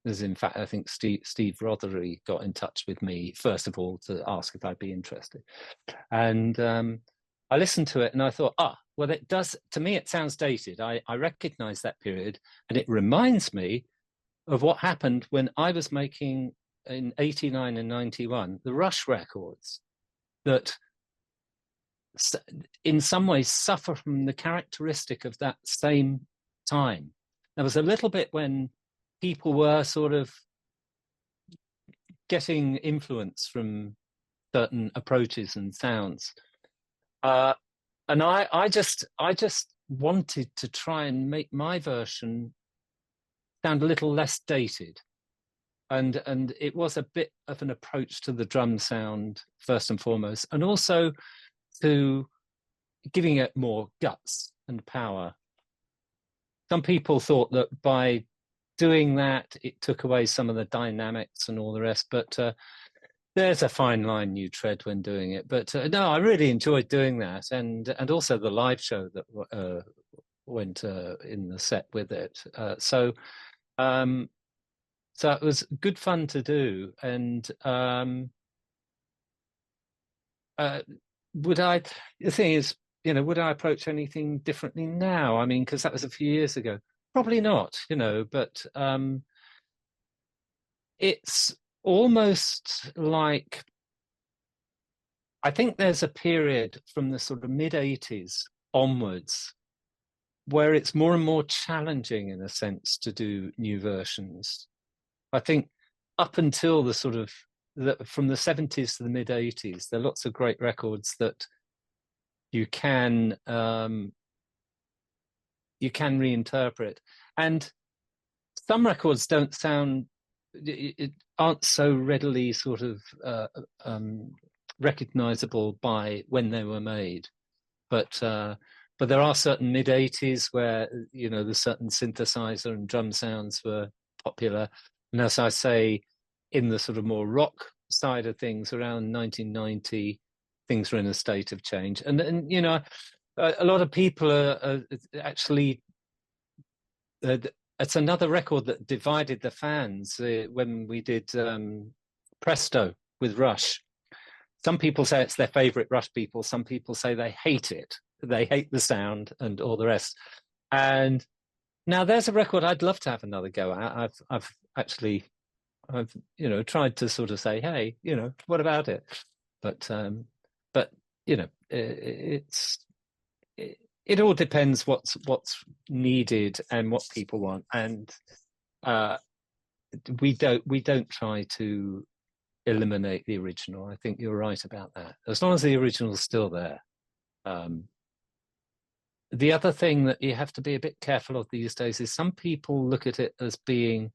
there's, in fact, I think Steve Rothery got in touch with me first of all to ask if I'd be interested, and I listened to it and I thought, well, it does, to me it sounds dated. I recognize that period, and it reminds me of what happened when I was making in 89 and 91 the Rush records, that in some ways suffer from the characteristic of that same time. There was a little bit when people were sort of getting influence from certain approaches and sounds, and I just wanted to try and make my version sound a little less dated, and it was a bit of an approach to the drum sound first and foremost, and also to giving it more guts and power. Some people thought that by doing that, it took away some of the dynamics and all the rest, but there's a fine line you tread when doing it. But no, I really enjoyed doing that, and also the live show that went in the set with it. So it was good fun to do. And would I? The thing is, would I approach anything differently now? I mean, because that was a few years ago. Probably not, but it's almost like, I think there's a period from the sort of mid 80s onwards where it's more and more challenging, in a sense, to do new versions. I think up until the sort of that from the 70s to the mid 80s, there are lots of great records that you can reinterpret, and some records don't sound aren't so readily sort of recognizable by when they were made, but there are certain mid 80s where the certain synthesizer and drum sounds were popular, and as I say, in the sort of more rock side of things around 1990, things were in a state of change, and a lot of people are actually it's another record that divided the fans when we did Presto with Rush. Some people say it's their favorite Rush people. Some people say they hate it. They hate the sound and all the rest. And now there's a record I'd love to have another go at. I've tried to sort of say, hey, what about it? But it all depends what's needed and what people want, and we don't try to eliminate the original. I think you're right about that. As long as the original's still there. The other thing that you have to be a bit careful of these days is some people look at it as being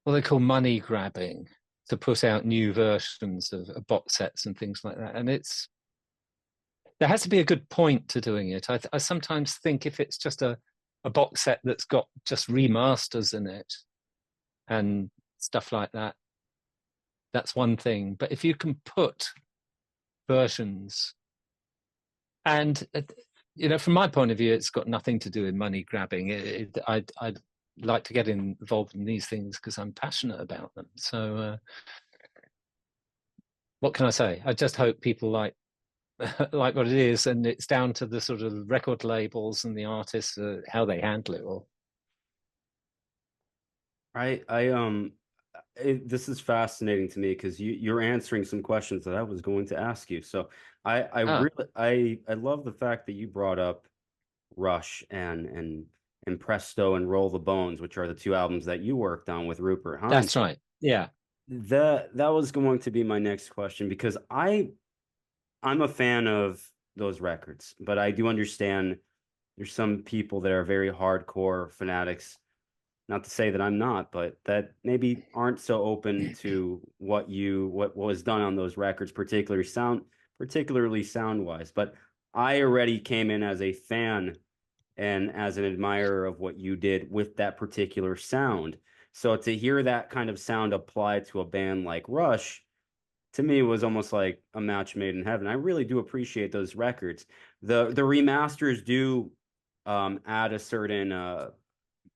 what they call money grabbing, to put out new versions of box sets and things like that, and there has to be a good point to doing it. I sometimes think if it's just a box set that's got just remasters in it and stuff like that, that's one thing. But if you can put versions, and from my point of view, it's got nothing to do with money grabbing. I'd like to get involved in these things because I'm passionate about them. So what can I say? I just hope people like what it is, and it's down to the sort of record labels and the artists how they handle it all. This is fascinating to me because you're answering some questions that I was going to ask you. So I love the fact that you brought up Rush and Presto and Roll the Bones, which are the two albums that you worked on with Rupert Holmes. That's right. Yeah. That was going to be my next question, because I'm a fan of those records, but I do understand there's some people that are very hardcore fanatics. Not to say that I'm not, but that maybe aren't so open to what was done on those records, particularly sound wise. But I already came in as a fan and as an admirer of what you did with that particular sound. So to hear that kind of sound applied to a band like Rush, to me, was almost like a match made in heaven. I really do appreciate those records. The remasters do add a certain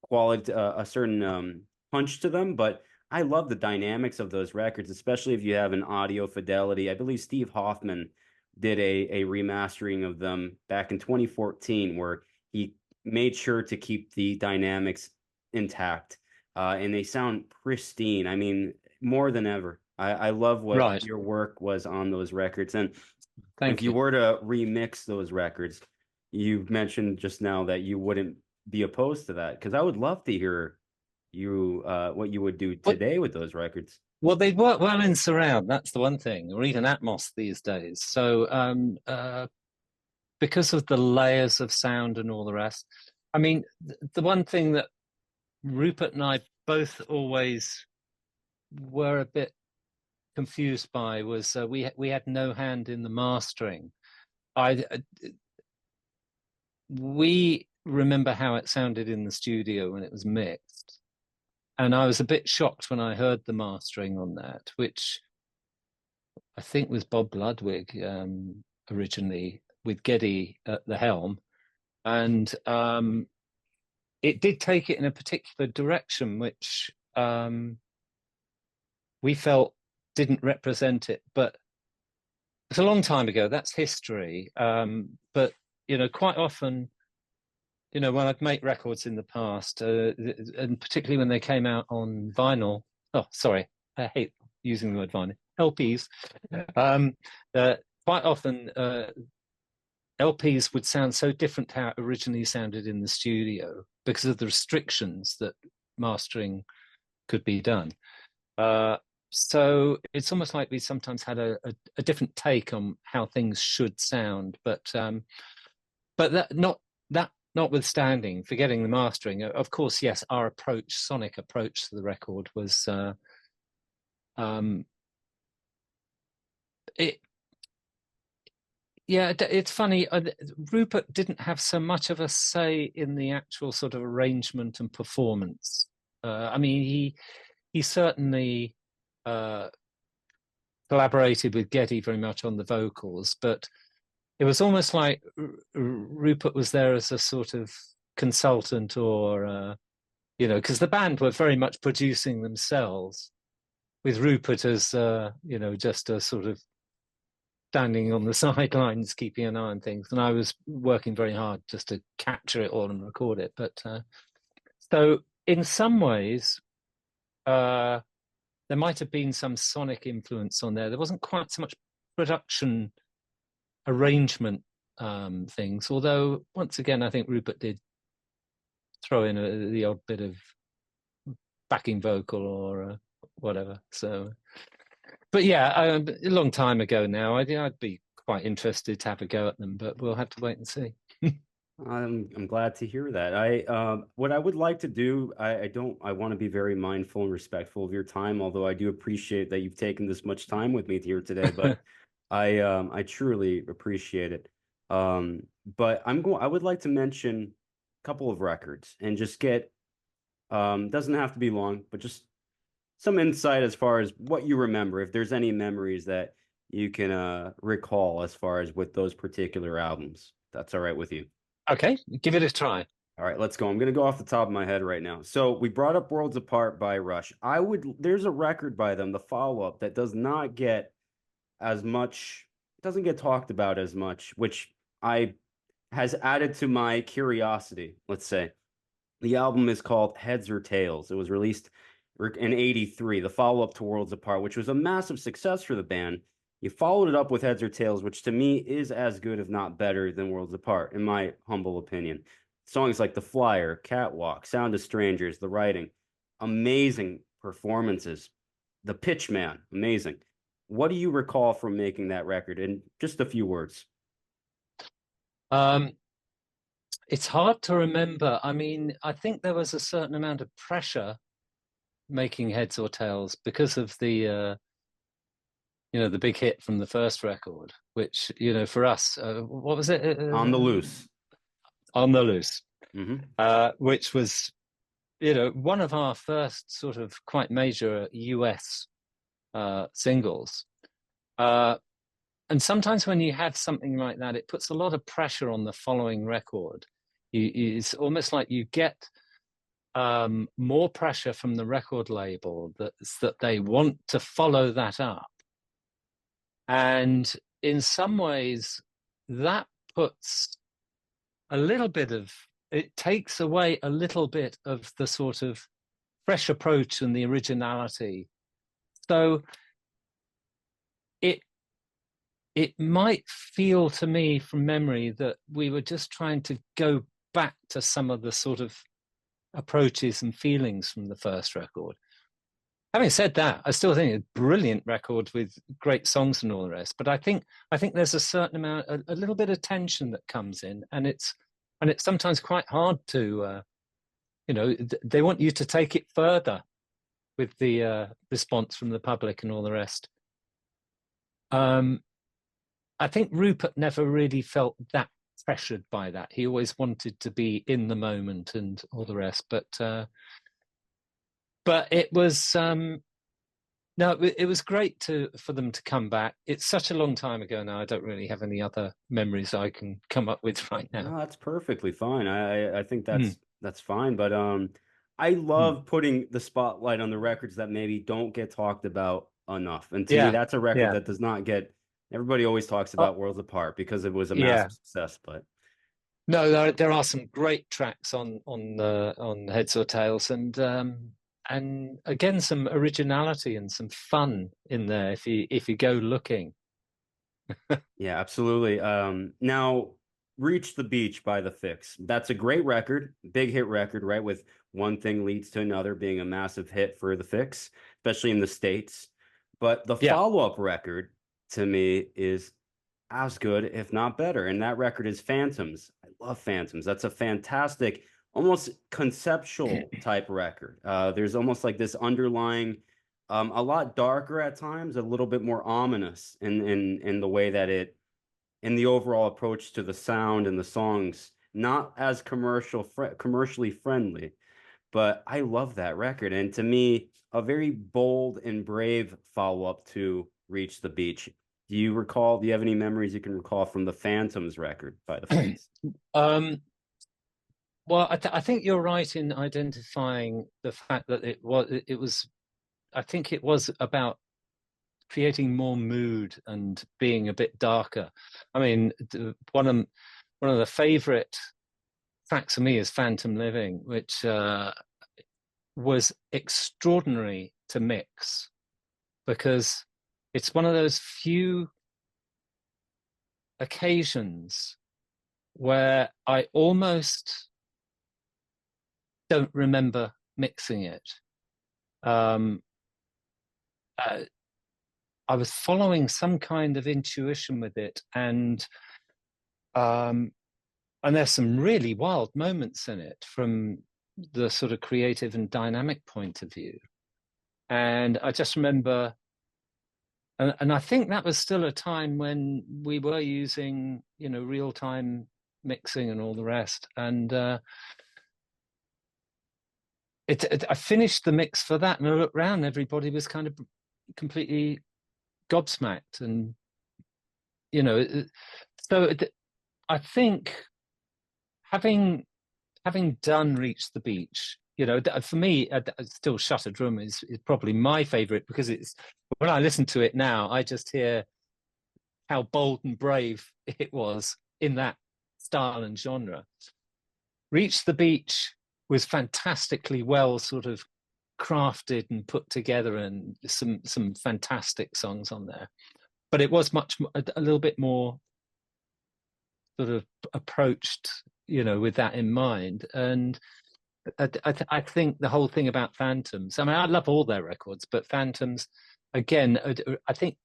quality, a certain punch to them, but I love the dynamics of those records, especially if you have an audio fidelity. I believe Steve Hoffman did a remastering of them back in 2014, where he made sure to keep the dynamics intact, and they sound pristine. I mean, more than ever. I love what your work was on those records. And if you were to remix those records, you mentioned just now that you wouldn't be opposed to that, because I would love to hear what you would do today with those records. Well, they'd work well in surround. That's the one thing, or even Atmos these days. So because of the layers of sound and all the rest, I mean, the one thing that Rupert and I both always were a bit confused by was we had no hand in the mastering. We remember how it sounded in the studio when it was mixed, and I was a bit shocked when I heard the mastering on that, which I think was Bob Ludwig originally, with Geddy at the helm, and it did take it in a particular direction which we felt didn't represent it. But it's a long time ago. That's history. But quite often, when I'd make records in the past, and particularly when they came out on vinyl. Oh, sorry, I hate using the word vinyl. LPs. Quite often, LPs would sound so different to how it originally sounded in the studio because of the restrictions that mastering could be done. So it's almost like we sometimes had a different take on how things should sound, but that notwithstanding, forgetting the mastering, of course, yes, our sonic approach to the record was it. Yeah, it's funny. Rupert didn't have so much of a say in the actual sort of arrangement and performance. I mean, he certainly uh, collaborated with Geddy very much on the vocals, but it was almost like Rupert was there as a sort of consultant, or because the band were very much producing themselves, with Rupert as just a sort of standing on the sidelines, keeping an eye on things, and I was working very hard just to capture it all and record it. But so in some ways, there might have been some sonic influence on there. There wasn't quite so much production arrangement things, although once again, I think Rupert did throw in the odd bit of backing vocal or whatever. So, but yeah, a long time ago now. I'd be quite interested to have a go at them, but we'll have to wait and see. I'm glad to hear that. What I would like to do, I want to be very mindful and respectful of your time, although I do appreciate that you've taken this much time with me here today, but I truly appreciate it. But I would like to mention a couple of records and just get doesn't have to be long, but just some insight as far as what you remember, if there's any memories that you can recall as far as with those particular albums. That's all right with you. Okay, give it a try. All right, let's go. I'm going to go off the top of my head right now. So we brought up Worlds Apart by Rush. There's a record by them, the follow-up, that does not get as much, doesn't get talked about as much, which I has added to my curiosity, let's say. The album is called Heads or Tails. It was released in 83, the follow-up to Worlds Apart, which was a massive success for the band. You followed it up with Heads or Tails, which to me is as good, if not better, than Worlds Apart, in my humble opinion. Songs like The Flyer, Catwalk, Sound of Strangers, the writing, amazing performances. The Pitch Man, amazing. What do you recall from making that record in just a few words? It's hard to remember. I mean, I think there was a certain amount of pressure making Heads or Tails because of the the big hit from the first record, which for us, what was it? On the Loose. On the Loose, which was one of our first sort of quite major US singles. And sometimes when you have something like that, it puts a lot of pressure on the following record. It's almost like you get more pressure from the record label that they want to follow that up. And in some ways, that puts it takes away a little bit of the sort of fresh approach and the originality. So it might feel to me from memory that we were just trying to go back to some of the sort of approaches and feelings from the first record. Having said that, I still think it's a brilliant record with great songs and all the rest. But I think there's a certain amount, a little bit of tension that comes in, and it's sometimes quite hard to, they want you to take it further with the response from the public and all the rest. I think Rupert never really felt that pressured by that. He always wanted to be in the moment and all the rest. But it was it was great for them to come back. It's such a long time ago now. I don't really have any other memories I can come up with right now. No, that's perfectly fine. I think that's fine. But I love putting the spotlight on the records that maybe don't get talked about enough. And to me, that's a record that does not get. Everybody always talks about Worlds Apart because it was a massive success. But no, there are some great tracks on Heads or Tails, and again some originality and some fun in there if you go looking. Yeah, absolutely. Now, Reach the Beach by the FIXX. That's a great record, big hit record, right? With One Thing Leads to Another being a massive hit for the FIXX, especially in the States. But the Yeah. follow-up record to me is as good, if not better. And that record is Phantoms. I love Phantoms. That's a fantastic, almost conceptual type record. There's almost like this underlying, a lot darker at times, a little bit more ominous in the way that in the overall approach to the sound and the songs, not as commercially friendly. But I love that record. And to me, a very bold and brave follow-up to Reach the Beach. Do you have any memories you can recall from the Phantoms record by the FIXX? um, well, I think you're right in identifying the fact that it was I think it was about creating more mood and being a bit darker. I mean, one of the favorite tracks for me is Phantom Living, which was extraordinary to mix because it's one of those few occasions where I almost don't remember mixing it. Um, uh, I was following some kind of intuition with it, um, and there's some really wild moments in it from the sort of creative and dynamic point of view. And I just remember, and I think that was still a time when we were using, real time mixing and all the rest. And I finished the mix for that, and I looked around, everybody was kind of completely gobsmacked, and so I think having done Reach the Beach, for me, still Shuttered Room is probably my favorite because it's when I listen to it now, I just hear how bold and brave it was in that style and genre. Reach the Beach was fantastically well sort of crafted and put together, and some fantastic songs on there. But it was a little bit more sort of approached, with that in mind. And I think the whole thing about Phantoms, I mean, I love all their records, but Phantoms, again, I think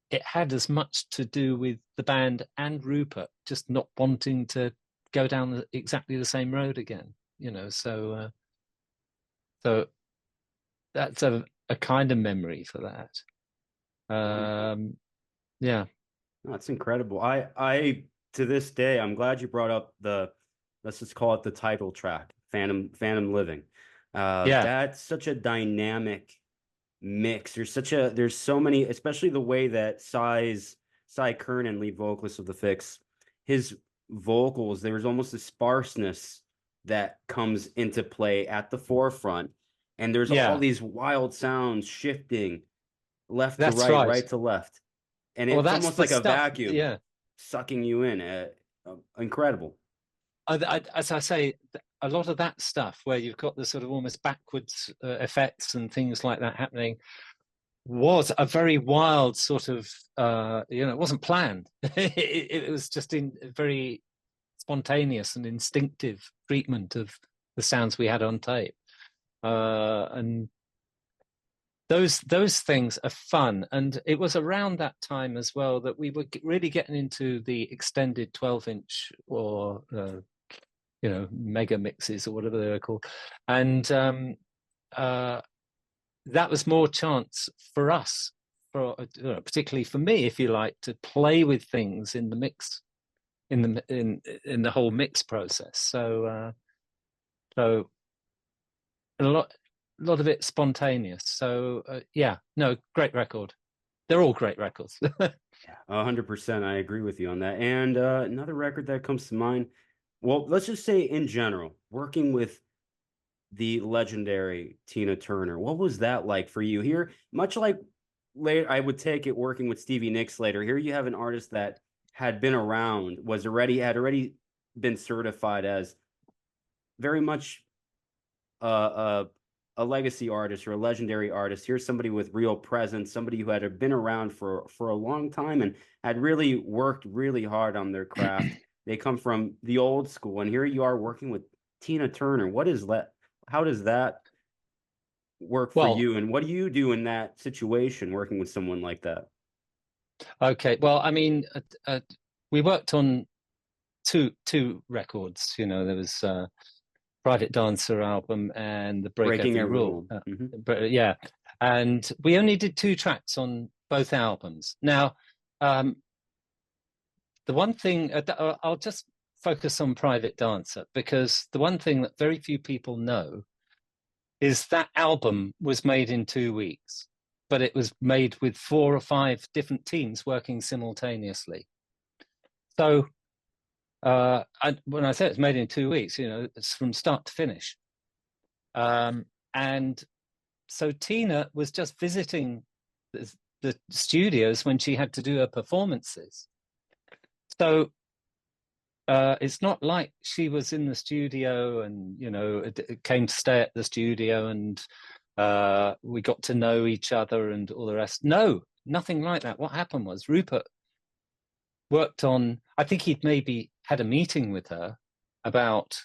it had as much to do with the band and Rupert just not wanting to go down exactly the same road again, so that's a kind of memory for that. Wonderful. Yeah, That's incredible. I to this day, I'm glad you brought up let's just call it the title track, Phantom Living. yeah, That's such a dynamic mix. There's so many, especially the way that Cy Kernan, lead vocalist of the FIXX, his vocals, there was almost a sparseness that comes into play at the forefront. And there's all yeah, these wild sounds shifting left to that's right, right. right to left. And Well, it's that's almost the like a stuff. vacuum Yeah, sucking you in. Incredible. as I say, a lot of that stuff where you've got the sort of almost backwards effects and things like that happening was a very wild sort of, it wasn't planned. It was just in very spontaneous and instinctive treatment of the sounds we had on tape. And those things are fun. And it was around that time as well that we were really getting into the extended 12-inch or mega mixes or whatever they were called, and uh, that was more chance for us, for particularly for me, if you like, to play with things in the mix, in the whole mix process. So a lot of it spontaneous. So yeah, no, great record. They're all great records. Yeah, 100%. I agree with you on that. And another record that comes to mind, well, let's just say in general, working with the legendary Tina Turner, what was that like for you? Here, much like later, I would take it working with Stevie Nicks later. Here you have an artist that had been around, had already been certified as very much uh, a legacy artist or a legendary artist. Here's somebody with real presence, somebody who had been around for a long time and had really worked really hard on their craft. They come from the old school, and here you are working with Tina Turner. What is that? How does that work for Well, you, and what do you do in that situation, working with someone like that? okay. Well, I mean, we worked on two records. You know, there was Private Dancer album and the Break Breaking Every every Rule. rule. Hmm. But yeah, and we only did two tracks on both albums. Now, um, the one thing I'll just focus on Private Dancer, because the one thing that very few people know is that album was made in 2 weeks, but it was made with 4 or 5 different teams working simultaneously. So when I say it's made in 2 weeks, you know, it's from start to finish. And so Tina was just visiting the studios when she had to do her performances. So it's not like she was in the studio and, you know, it came to stay at the studio and we got to know each other and all the rest. No, nothing like that. What happened was Rupert worked on, I think he'd maybe had a meeting with her about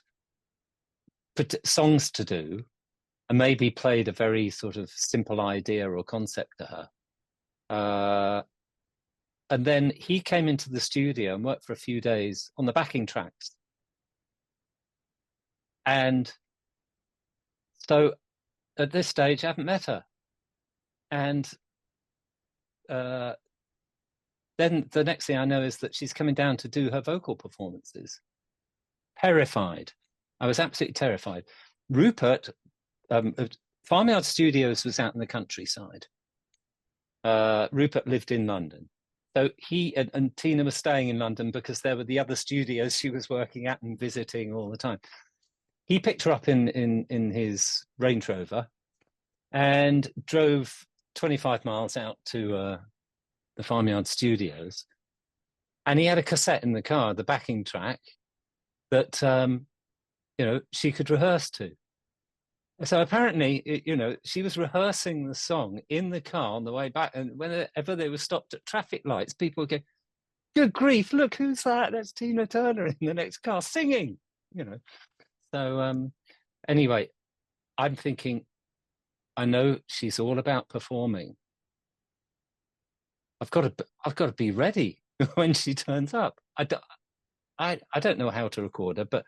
songs to do, and maybe played a very sort of simple idea or concept to her. And then he came into the studio and worked for a few days on the backing tracks. And so at this stage, I haven't met her. And then the next thing I know is that she's coming down to do her vocal performances. Terrified. I was absolutely terrified. Rupert, Farmyard Studios was out in the countryside. Rupert lived in London. So he and Tina were staying in London because there were the other studios she was working at and visiting all the time. He picked her up in his Range Rover and drove 25 miles out to the Farmyard Studios. And he had a cassette in the car, the backing track, that you know, she could rehearse to. So apparently, you know, she was rehearsing the song in the car on the way back, and whenever they were stopped at traffic lights, people would go, "Good grief! Look who's that? That's Tina Turner in the next car singing." You know. So anyway, I'm thinking, I know she's all about performing. I've got to be ready when she turns up. I don't know how to record her, but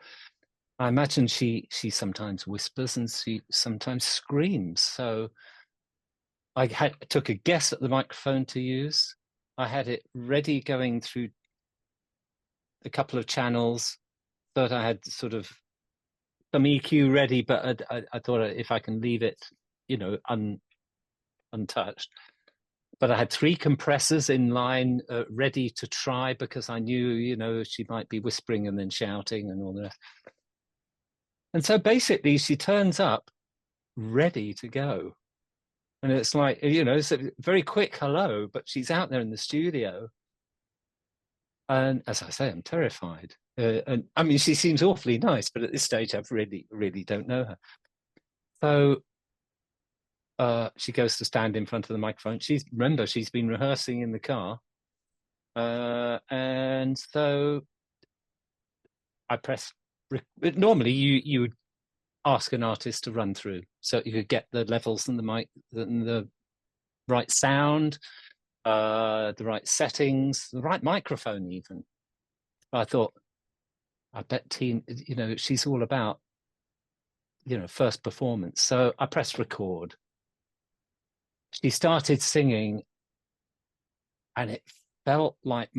I imagine she sometimes whispers and she sometimes screams. So I took a guess at the microphone to use. I had it ready going through a couple of channels. Thought I had sort of some EQ ready, but I thought if I can leave it, you know, untouched. But I had 3 compressors in line ready to try because I knew, you know, she might be whispering and then shouting and all the rest. And so basically she turns up ready to go. And it's like, you know, it's a very quick hello, but she's out there in the studio. And as I say, I'm terrified. And I mean, she seems awfully nice, but at this stage, I really don't know her. So she goes to stand in front of the microphone. Remember, she's been rehearsing in the car. And so I press, normally you would ask an artist to run through so you could get the levels and the mic and the right sound, the right settings, the right microphone even. I thought, I bet Tina, you know, she's all about, you know, first performance. So I pressed record. She started singing and it felt like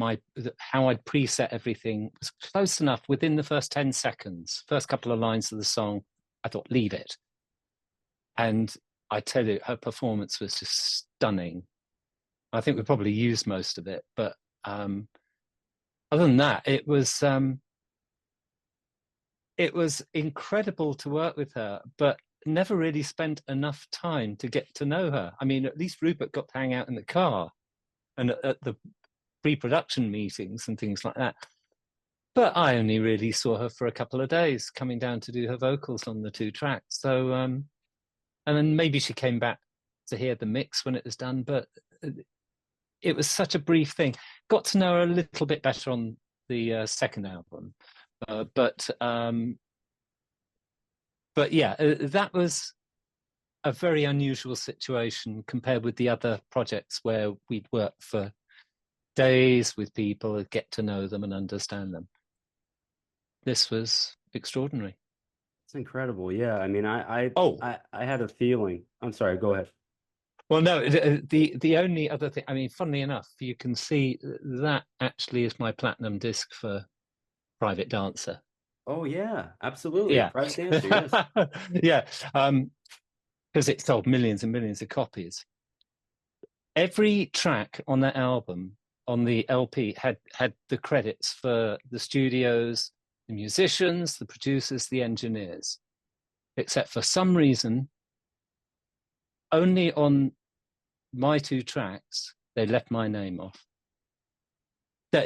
how I'd preset everything was close enough within the first 10 seconds, first couple of lines of the song. I thought, leave it. And I tell you, her performance was just stunning. I think we probably used most of it, but other than that, it was incredible to work with her, but never really spent enough time to get to know her. I mean, at least Rupert got to hang out in the car and at the pre-production meetings and things like that. But I only really saw her for a couple of days coming down to do her vocals on the 2 tracks. So, and then maybe she came back to hear the mix when it was done, but it was such a brief thing. Got to know her a little bit better on the second album. But yeah, that was a very unusual situation compared with the other projects where we'd work for days with people, get to know them and understand them. This was extraordinary. It's incredible. Yeah. I mean, Oh, I had a feeling. I'm sorry. Go ahead. well, no, the only other thing, I mean, funnily enough, you can see that actually is my platinum disc for Private Dancer. Oh yeah, absolutely. Yeah. Private Dancer. Yes. Yeah. Because it sold millions and millions of copies. Every track on that album, on the LP, had the credits for the studios, the musicians, the producers, the engineers, except for some reason, only on my 2 tracks, they left my name off.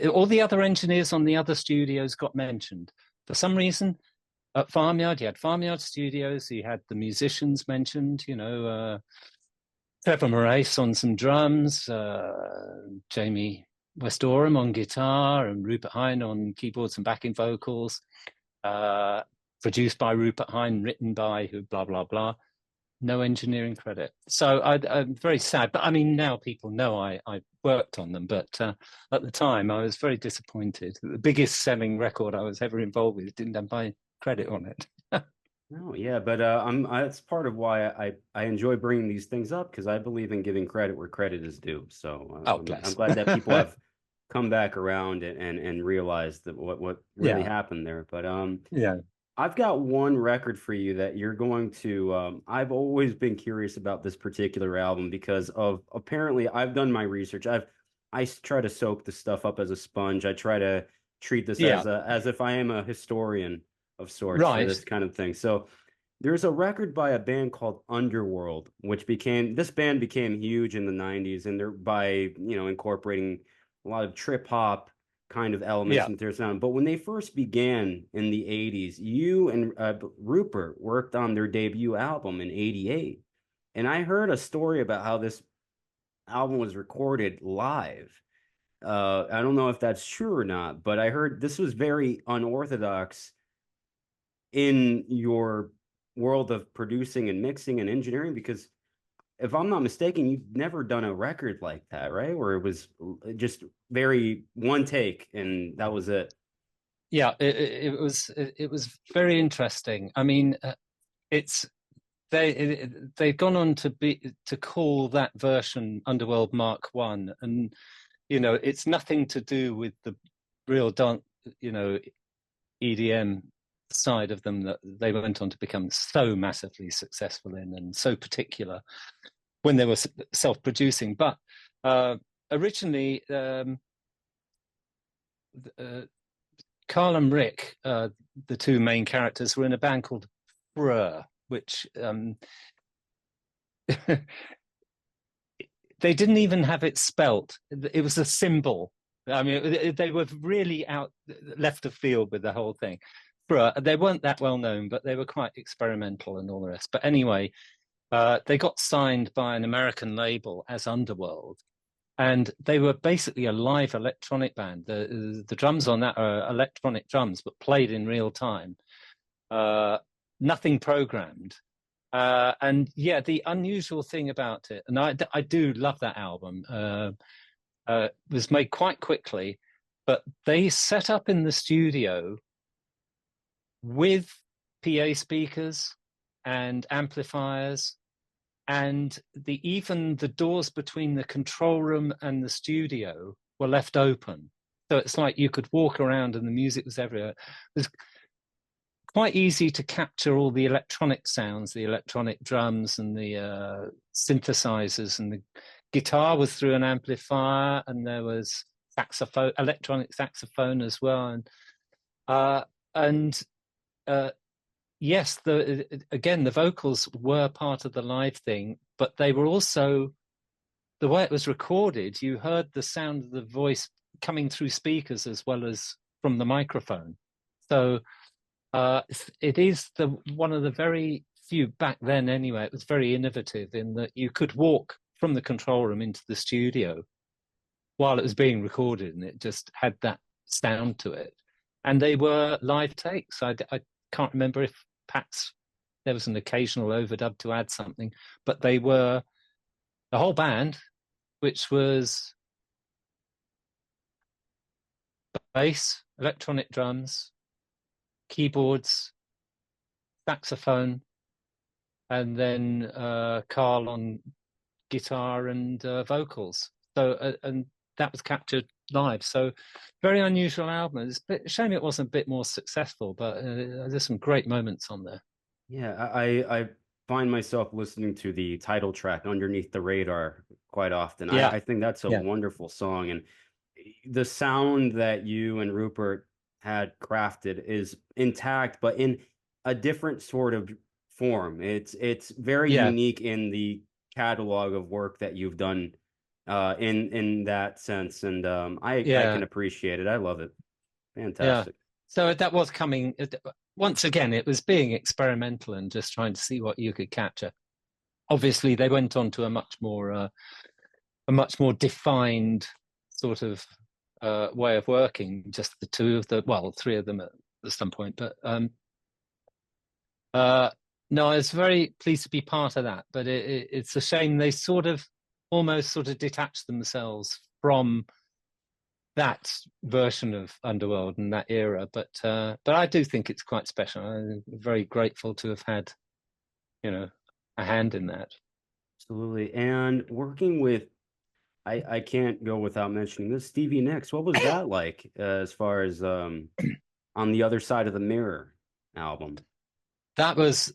All the other engineers on the other studios got mentioned. For some reason, at Farmyard, you had Farmyard Studios, you had the musicians mentioned, Trevor Moraes on some drums, Jamie West Oram on guitar, and Rupert Hine on keyboards and backing vocals, produced by Rupert Hine, written by who, blah, blah, blah. No engineering credit. So I'm very sad. But I mean, now people know I worked on them. But at the time, I was very disappointed. The biggest selling record I was ever involved with didn't have my credit on it. No, yeah, but that's part of why I enjoy bringing these things up, because I believe in giving credit where credit is due. So Oh, I'm bless. glad that people have come back around and realized that what really Yeah. happened there. But Yeah. I've got one record for you that you're going to. I've always been curious about this particular album because of apparently I've done my research. I try to soak the stuff up as a sponge. I try to treat this Yeah. as if I am a historian of sorts for Right. this kind of thing. So there's a record by a band called Underworld, which became this band became huge in the 90s, and they're by, incorporating a lot of trip hop kind of elements Yeah. into their sound. But when they first began in the 80s, you and Rupert worked on their debut album in 88. And I heard a story about how this album was recorded live. I don't know if that's true or not, but I heard this was very unorthodox in your world of producing and mixing and engineering, because if I'm not mistaken, you've never done a record like that, right? Where it was just very one take and that was it. Yeah. It was very interesting. I mean, it's they've gone on to call that version Underworld Mark One, and it's nothing to do with the real dance, EDM side of them that they went on to become so massively successful in, and so particular when they were self-producing. But originally, Carl and Rick, the 2 main characters, were in a band called Brr, which they didn't even have it spelt. It was a symbol. I mean, they were really left of field with the whole thing. They weren't that well known, but they were quite experimental and all the rest. But anyway, they got signed by an American label as Underworld, and they were basically a live electronic band. The drums on that are electronic drums, but played in real time. Nothing programmed. And yeah, the unusual thing about it, and I do love that album, was made quite quickly, but they set up in the studio with PA speakers and amplifiers, and even the doors between the control room and the studio were left open. So it's like you could walk around and the music was everywhere. It was quite easy to capture all the electronic sounds, the electronic drums and the synthesizers, and the guitar was through an amplifier, and there was saxophone, electronic saxophone as well. And yes, again, the vocals were part of the live thing, but they were also, the way it was recorded, you heard the sound of the voice coming through speakers as well as from the microphone. So it is one of the very few, back then anyway, it was very innovative in that you could walk from the control room into the studio while it was being recorded, and it just had that sound to it. And they were live takes. I can't remember if Pat's there was an occasional overdub to add something, but they were the whole band, which was bass, electronic drums, keyboards, saxophone, and then Carl on guitar and vocals. So and that was captured live. So very unusual album. It's a shame it wasn't a bit more successful, but there's some great moments on there. Yeah, I find myself listening to the title track Underneath the Radar quite often. Yeah, I think that's a yeah, wonderful song, and the sound that you and Rupert had crafted is intact, but in a different sort of form. It's very yeah, unique in the catalog of work that you've done in that sense, and I yeah, can appreciate it. I love it. yeah. Fantastic. So that was coming. Once again, it was being experimental and just trying to see what you could capture. Obviously, they went on to a much more defined sort of way of working. Just the two of the, well, three of them at some point. But no, I was very pleased to be part of that. But it's a shame they sort of almost sort of detached themselves from that version of Underworld and that era. But I do think it's quite special. I'm very grateful to have had, you know, a hand in that. Absolutely. And working with I can't go without mentioning this. Stevie Nicks, what was that like as far as on the other side of the mirror album? That was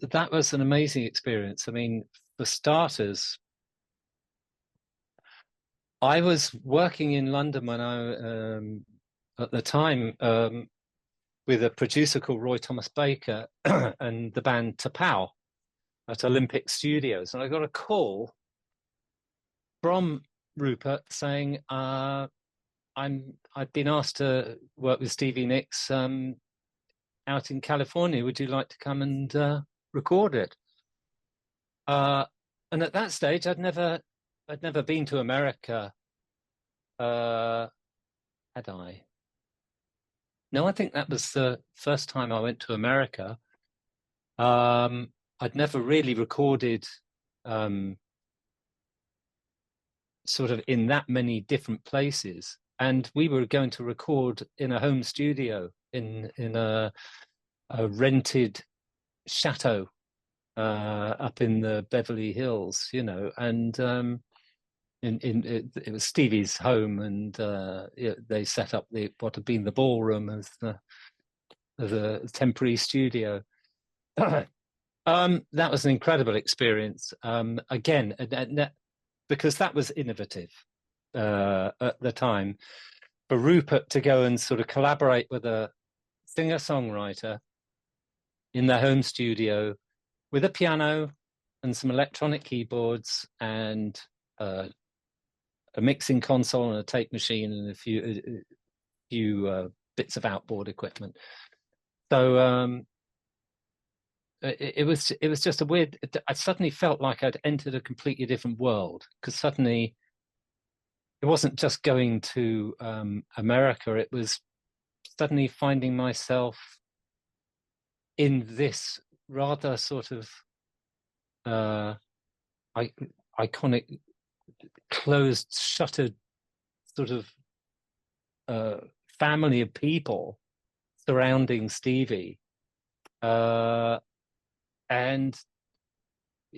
an amazing experience. I mean, for starters, I was working in London when at the time with a producer called Roy Thomas Baker and the band Tapao at Olympic Studios, and I got a call from Rupert saying I'd been asked to work with Stevie Nicks out in California. Would you like to come and record it? Uh, and at that stage, I'd never been to America. Had I? No, I think that was the first time I went to America. I'd never really recorded sort of in that many different places, and we were going to record in a home studio in a rented chateau up in the Beverly Hills, you know, and it was Stevie's home, and they set up what had been the ballroom as a temporary studio. That was an incredible experience. Again, because that was innovative at the time. For Rupert to go and sort of collaborate with a singer-songwriter in their home studio with a piano and some electronic keyboards and a mixing console and a tape machine and a few bits of outboard equipment. So it was just a weird. I suddenly felt like I'd entered a completely different world, because suddenly it wasn't just going to America. It was suddenly finding myself in this rather sort of iconic, closed, shuttered sort of family of people surrounding Stevie. And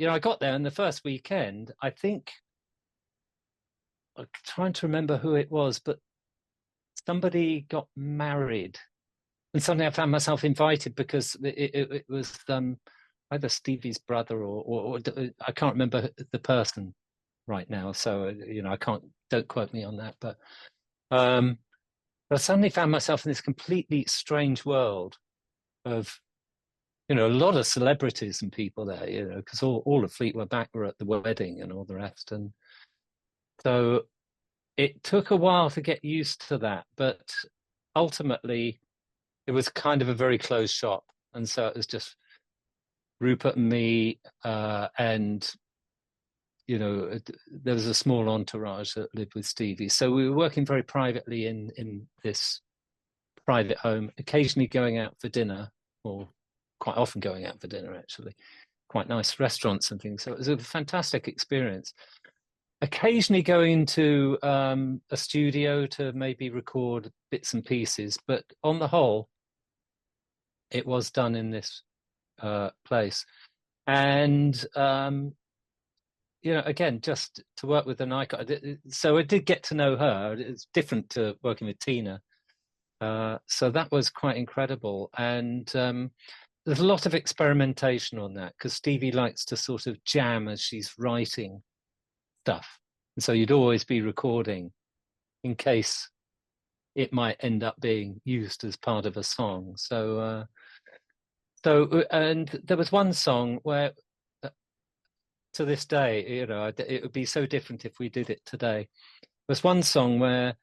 I got there, and the first weekend, I think, I'm trying to remember who it was, but somebody got married, and suddenly I found myself invited because it was either Stevie's brother or I can't remember the person right now. So don't quote me on that. But I suddenly found myself in this completely strange world of a lot of celebrities and people there, because all of Fleetwood Mac were at the wedding and all the rest. And so it took a while to get used to that, but ultimately it was kind of a very closed shop. And so it was just Rupert and me, and there was a small entourage that lived with Stevie. So we were working very privately in this private home, occasionally going out for dinner or quite often going out for dinner, actually, quite nice restaurants and things. So it was a fantastic experience. Occasionally going to a studio to maybe record bits and pieces, but on the whole, it was done in this place. And again, just to work with an icon. So I did get to know her. It's different to working with Tina. So that was quite incredible. And there's a lot of experimentation on that because Stevie likes to sort of jam as she's writing stuff. And so you'd always be recording in case it might end up being used as part of a song. So and there was one song where to this day, it would be so different if we did it today. There's one song where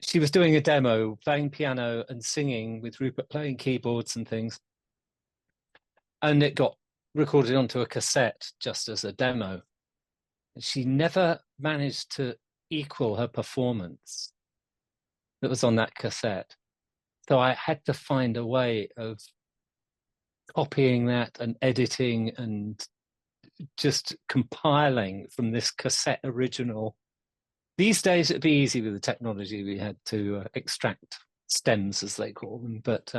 she was doing a demo, playing piano and singing with Rupert playing keyboards and things. And it got recorded onto a cassette just as a demo. She never managed to equal her performance that was on that cassette. So I had to find a way of copying that and editing and just compiling from this cassette original. These days it'd be easy with the technology we had to extract stems, as they call them. But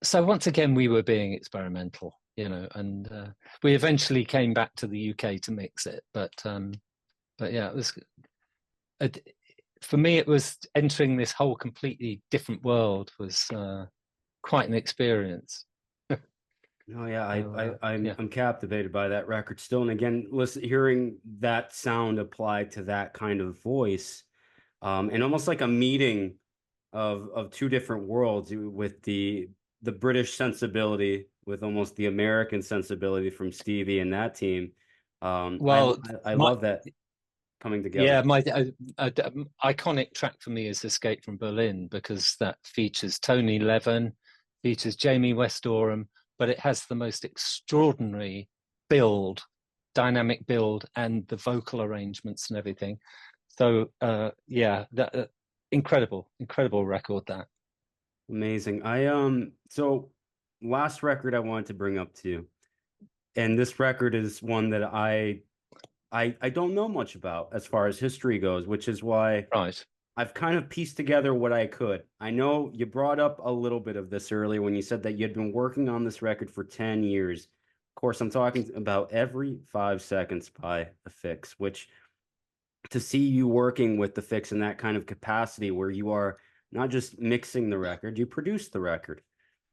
so once again, we were being experimental, and we eventually came back to the UK to mix it. But yeah, it was for me. It was entering this whole completely different world was quite an experience. Oh yeah, I'm captivated by that record still, and again, hearing that sound applied to that kind of voice, and almost like a meeting of two different worlds with the British sensibility with almost the American sensibility from Stevie and that team. Well, I love that coming together. Yeah, my iconic track for me is "Escape from Berlin" because that features Tony Levin, features Jamie West Oram, but it has the most extraordinary dynamic build, and the vocal arrangements and everything. So yeah, that incredible record. That amazing. So last record I wanted to bring up to you, and this record is one that I don't know much about as far as history goes, which is why right. I've kind of pieced together what I could. I know you brought up a little bit of this earlier when you said that you'd been working on this record for 10 years. Of course, I'm talking about Every 5 Seconds by the FIXX, which to see you working with the FIXX in that kind of capacity where you are not just mixing the record, you produce the record.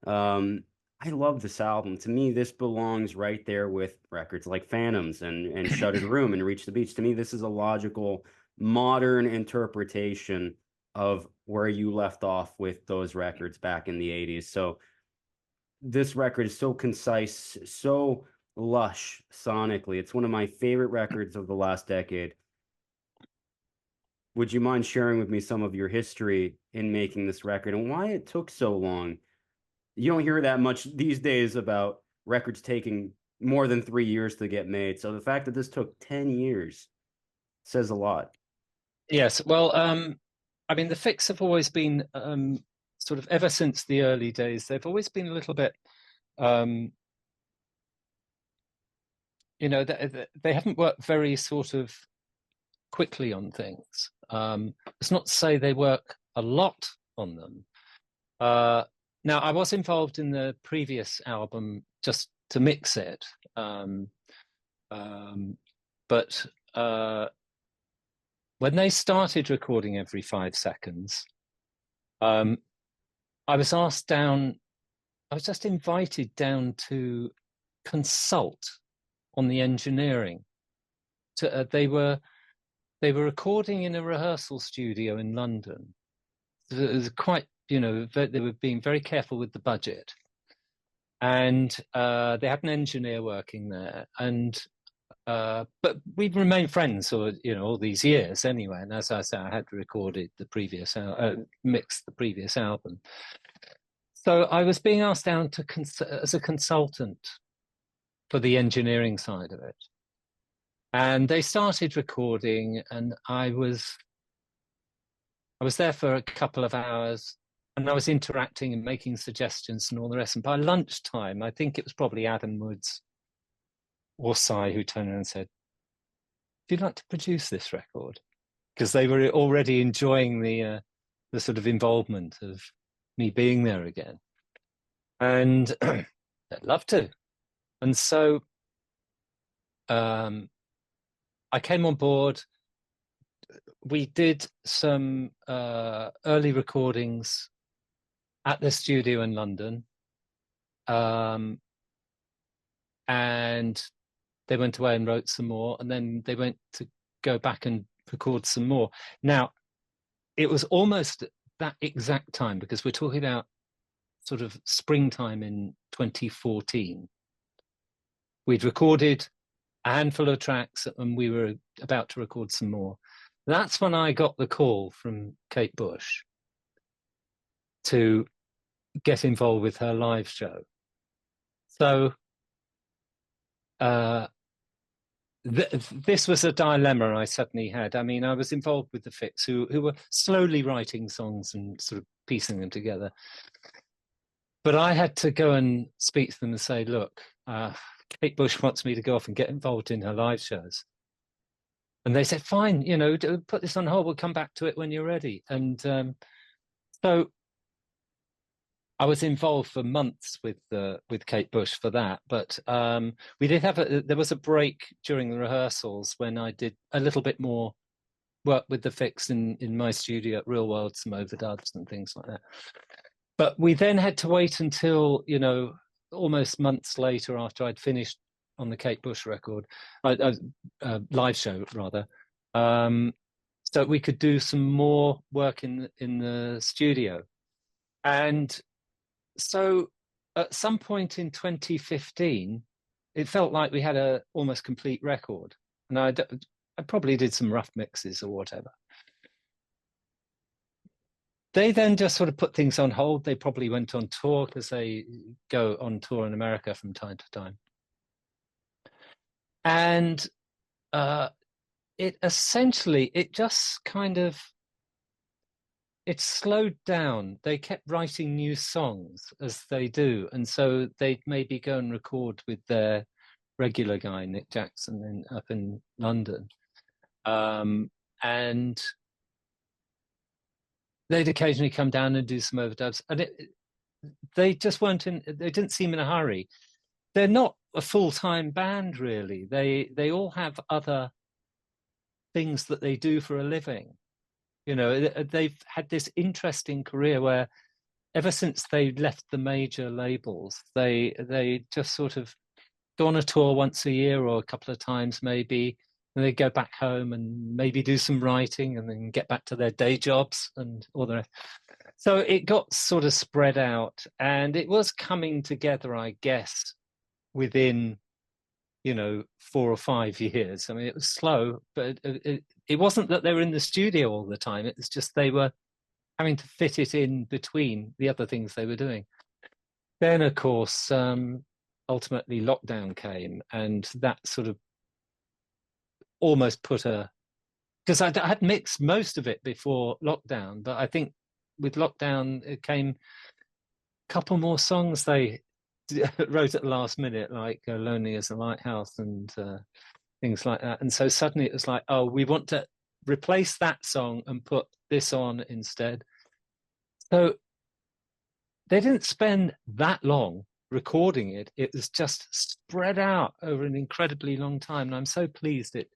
I love this album. To me, this belongs right there with records like Phantoms and Shuttered Room and Reach the Beach. To me, this is a logical modern interpretation of where you left off with those records back in the 80s. So this record is so concise, so lush sonically. It's one of my favorite records of the last decade. Would you mind sharing with me some of your history in making this record and why it took so long? You don't hear that much these days about records taking more than 3 years to get made. So the fact that this took 10 years says a lot. Yes, well, I mean, the FIXX have always been sort of ever since the early days. They've always been a little bit, they haven't worked very sort of quickly on things. It's not to say they work a lot on them. Now, I was involved in the previous album just to mix it, but when they started recording Every 5 Seconds, I was just invited down to consult on the engineering. They were recording in a rehearsal studio in London. It was quite, they were being very careful with the budget. And they had an engineer working there. But we've remained friends all these years anyway. And as I say, I had recorded mixed the previous album. So I was being asked down as a consultant for the engineering side of it. And they started recording, and I was there for a couple of hours, and I was interacting and making suggestions and all the rest. And by lunchtime, I think it was probably Adam Woods or Cy who turned around and said, "Would you like to produce this record?" Because they were already enjoying the sort of involvement of me being there again. And I'd love to. And so I came on board. We did some early recordings at the studio in London. And they went away and wrote some more, and then they went to go back and record some more. Now, it was almost that exact time, because we're talking about sort of springtime in 2014. We'd recorded a handful of tracks and we were about to record some more. That's when I got the call from Kate Bush to get involved with her live show. So this was a dilemma I suddenly had. I mean, I was involved with the FIXX, who were slowly writing songs and sort of piecing them together. But I had to go and speak to them and say, look, Kate Bush wants me to go off and get involved in her live shows. And they said, fine, you know, put this on hold. We'll come back to it when you're ready. And so I was involved for months with Kate Bush for that. But we did have there was a break during the rehearsals when I did a little bit more work with the FIXX in my studio at Real World, some overdubs and things like that. But we then had to wait until, you know, almost months later after I'd finished on the Kate Bush record, live show rather, so we could do some more work in the studio. And so at some point in 2015, it felt like we had a almost complete record. And I probably did some rough mixes or whatever. They then just sort of put things on hold. They probably went on tour, because they go on tour in America from time to time. And it essentially, it just kind of, it slowed down. They kept writing new songs as they do. And so they'd maybe go and record with their regular guy, Nick Jackson, up in London. And they'd occasionally come down and do some overdubs. And they just weren't in, they didn't seem in a hurry. They're not a full-time band, really. They all have other things that they do for a living. You know, they've had this interesting career where ever since they left the major labels, they just sort of go on a tour once a year or a couple of times maybe, and they go back home and maybe do some writing and then get back to their day jobs and all the rest. So it got sort of spread out, and it was coming together, I guess, within, you know, 4 or 5 years. I mean, it was slow, but it wasn't that they were in the studio all the time. It was just they were having to fit it in between the other things they were doing. Then, of course, ultimately lockdown came, and that sort of almost put a... Because I had mixed most of it before lockdown, but I think with lockdown, it came a couple more songs they wrote at the last minute, like Lonely as a Lighthouse and things like that. And so suddenly it was like, oh, we want to replace that song and put this on instead. So they didn't spend that long recording it. It was just spread out over an incredibly long time. And I'm so pleased it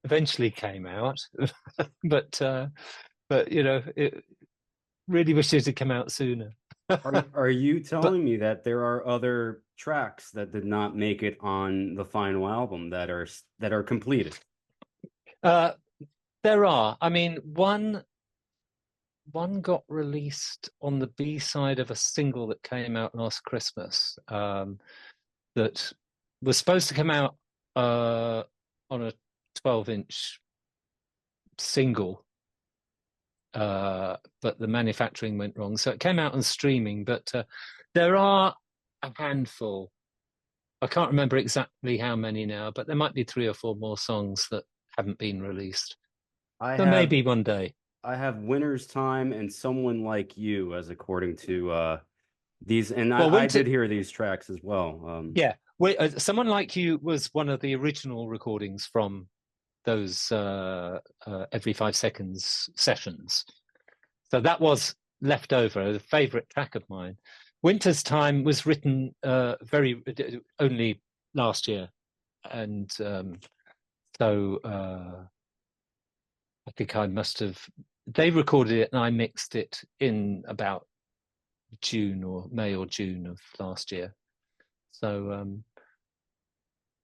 eventually came out. but you know, it really wish it had come out sooner. Are you telling me that there are other tracks that did not make it on the final album that are completed? There are. I mean, one got released on the B-side of a single that came out last Christmas, that was supposed to come out on a 12-inch single, but the manufacturing went wrong, so it came out on streaming. But there are a handful. I can't remember exactly how many now, but there might be 3 or 4 more songs that haven't been released. So maybe one day. I have Winter's Time and Someone Like You as according to these, and Well, I Winter, did hear these tracks as well. yeah, Someone Like You was one of the original recordings from those every 5 seconds sessions. So that was left over, a favorite track of mine. Winter's Time was written very only last year, and I think I must have. They recorded it, and I mixed it in about June or May or June of last year. So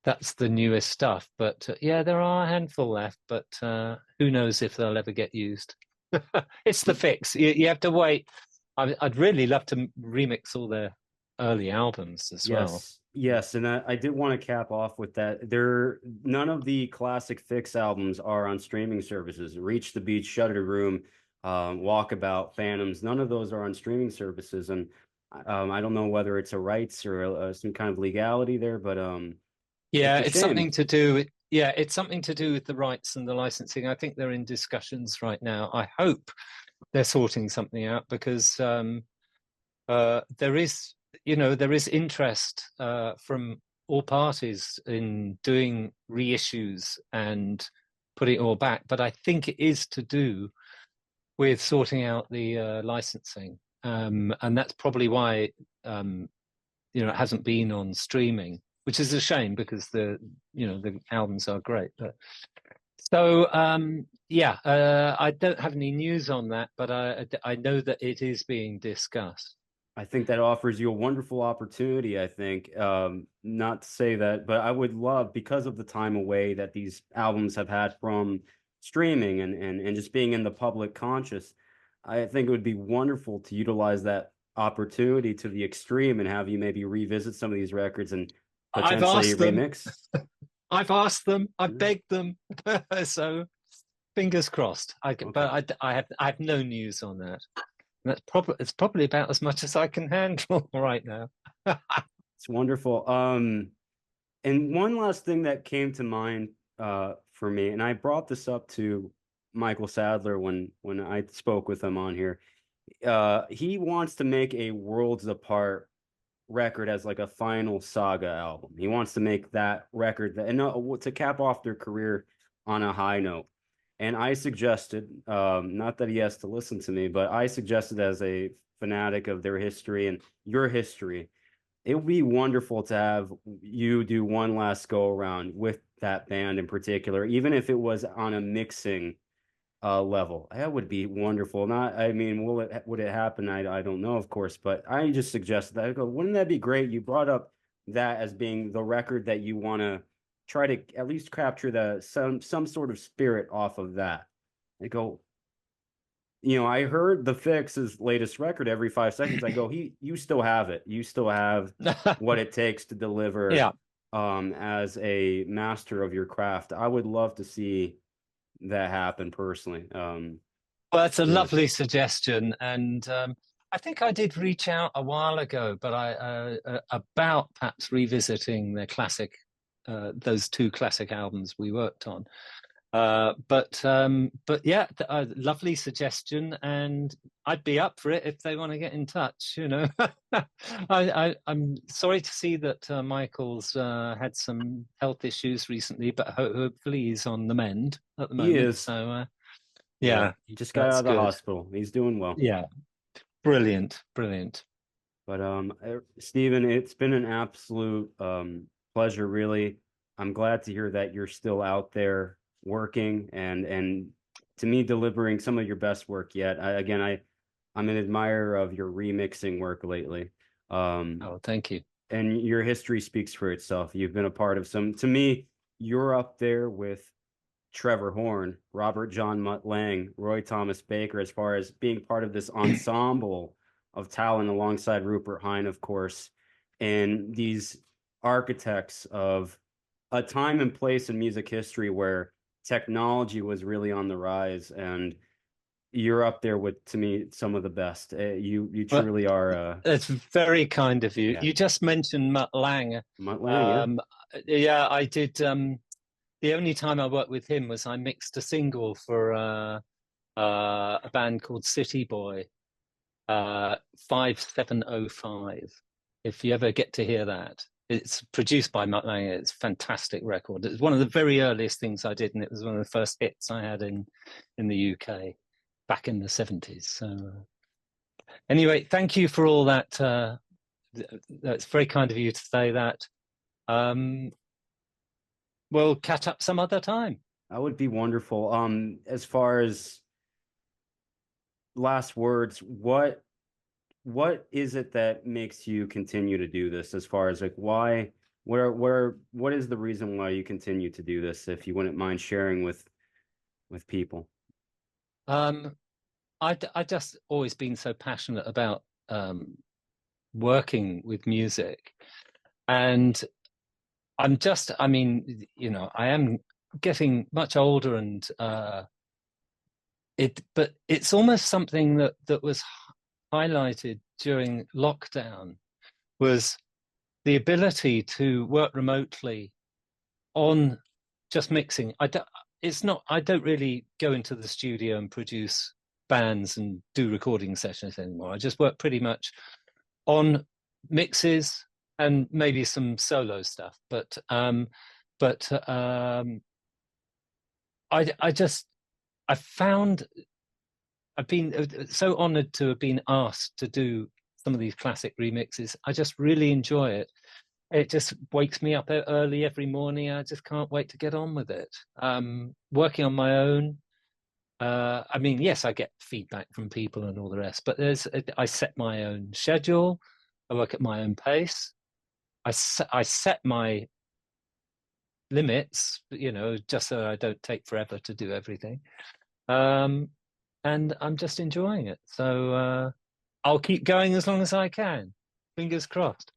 that's the newest stuff. But yeah, there are a handful left, but who knows if they'll ever get used. It's the FIXX. You have to wait. I'd really love to remix all their early albums as well. Yes, yes, and I did want to cap off with that. None of the classic Fix albums are on streaming services. Reach the Beach, Shutter Room, Walkabout, Phantoms. None of those are on streaming services, and I don't know whether it's a rights or some kind of legality there, but it's Yeah, a it's shame. something to do with yeah, it's something to do with the rights and the licensing. I think they're in discussions right now. I hope they're sorting something out because there is, there is interest from all parties in doing reissues and putting it all back. But I think it is to do with sorting out the licensing, and that's probably why it hasn't been on streaming, which is a shame because the albums are great. But so yeah, I don't have any news on that, but I know that it is being discussed. I think that offers you a wonderful opportunity. I think, not to say that, but I would love, because of the time away that these albums have had from streaming and just being in the public conscious, I think it would be wonderful to utilize that opportunity to the extreme and have you maybe revisit some of these records and I've potentially asked them. remix. I've asked them. I've Yeah. begged them. So fingers crossed. Okay. But I have no news on that. It's probably about as much as I can handle right now. It's wonderful. And one last thing that came to mind for me, and I brought this up to Michael Sadler when I spoke with him on here. He wants to make a Worlds Apart record as like a final Saga album. He wants to make that record that, and to cap off their career on a high note. And I suggested, not that he has to listen to me, but I suggested, as a fanatic of their history and your history, it would be wonderful to have you do one last go around with that band in particular, even if it was on a mixing level. That would be wonderful. Not, I mean, would it happen? I don't know, of course, but I just suggested that. I go, wouldn't that be great? You brought up that as being the record that you want to try to at least capture some sort of spirit off of that. I go, I heard the FIXX's latest record every 5 seconds. I go, you still have it. You still have what it takes to deliver Yeah. as a master of your craft. I would love to see that happen personally. Well, that's a Yeah. lovely suggestion, and I think I did reach out a while ago, but I about perhaps revisiting their those two classic albums we worked on. But yeah, lovely suggestion, and I'd be up for it if they want to get in touch. I'm sorry to see that Michael's had some health issues recently, but hopefully he's on the mend at the He moment. is. So Yeah. yeah, He just got out that's of the good. hospital. He's doing well. Yeah, brilliant, brilliant. But Stephen, it's been an absolute pleasure, really. I'm glad to hear that you're still out there working and to me delivering some of your best work yet. I'm an admirer of your remixing work lately. Um, Oh, thank you. and your history speaks for itself. You've been a part of some, to me, you're up there with Trevor Horn, Robert John Mutt Lang, Roy Thomas Baker, as far as being part of this ensemble of talent alongside Rupert Hine, of course, and these architects of a time and place in music history where technology was really on the rise. And you're up there with, to me, some of the best. You Well, truly are. it's very kind of you. Yeah, You just mentioned Mutt Lang. Mutt Lang. Yeah. Um, yeah, I did. The only time I worked with him was I mixed a single for a band called City Boy, 5705. If you ever get to hear that, it's produced by Mutt Lange. It's a fantastic record. It's one of the very earliest things I did, and it was one of the first hits I had in the UK back in the 70s. So anyway, thank you for all that. That's very kind of you to say that. We'll catch up some other time. That would be wonderful. As far as last words, what is it that makes you continue to do this? As far as like why, what is the reason why you continue to do this? If you wouldn't mind sharing with people. I just always been so passionate about working with music, and I mean, you know, I am getting much older, and but it's almost something that was highlighted during lockdown, was the ability to work remotely on just mixing. I don't really go into the studio and produce bands and do recording sessions anymore. I just work pretty much on mixes and maybe some solo stuff. But I found I've been so honored to have been asked to do some of these classic remixes. I just really enjoy it. It just wakes me up early every morning. I just can't wait to get on with it. Working on my own. I mean, yes, I get feedback from people and all the rest, but I set my own schedule. I work at my own pace. I set my limits, you know, just so I don't take forever to do everything. And I'm just enjoying it. So I'll keep going as long as I can. Fingers crossed.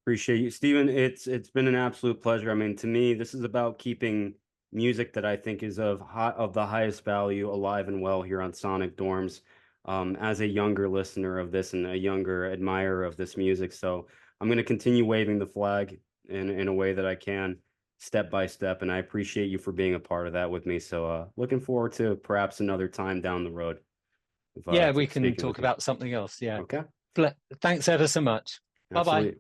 Appreciate you, Stephen. It's been an absolute pleasure. I mean, to me, this is about keeping music that I think is of the highest value alive and well here on Sonic Dorms. As a younger listener of this and a younger admirer of this music, so I'm going to continue waving the flag in a way that I can, step by step. And I appreciate you for being a part of that with me. So looking forward to perhaps another time down the road. Yeah, we can talk about something else. Yeah. Okay. Thanks ever so much. Bye-bye. Absolutely.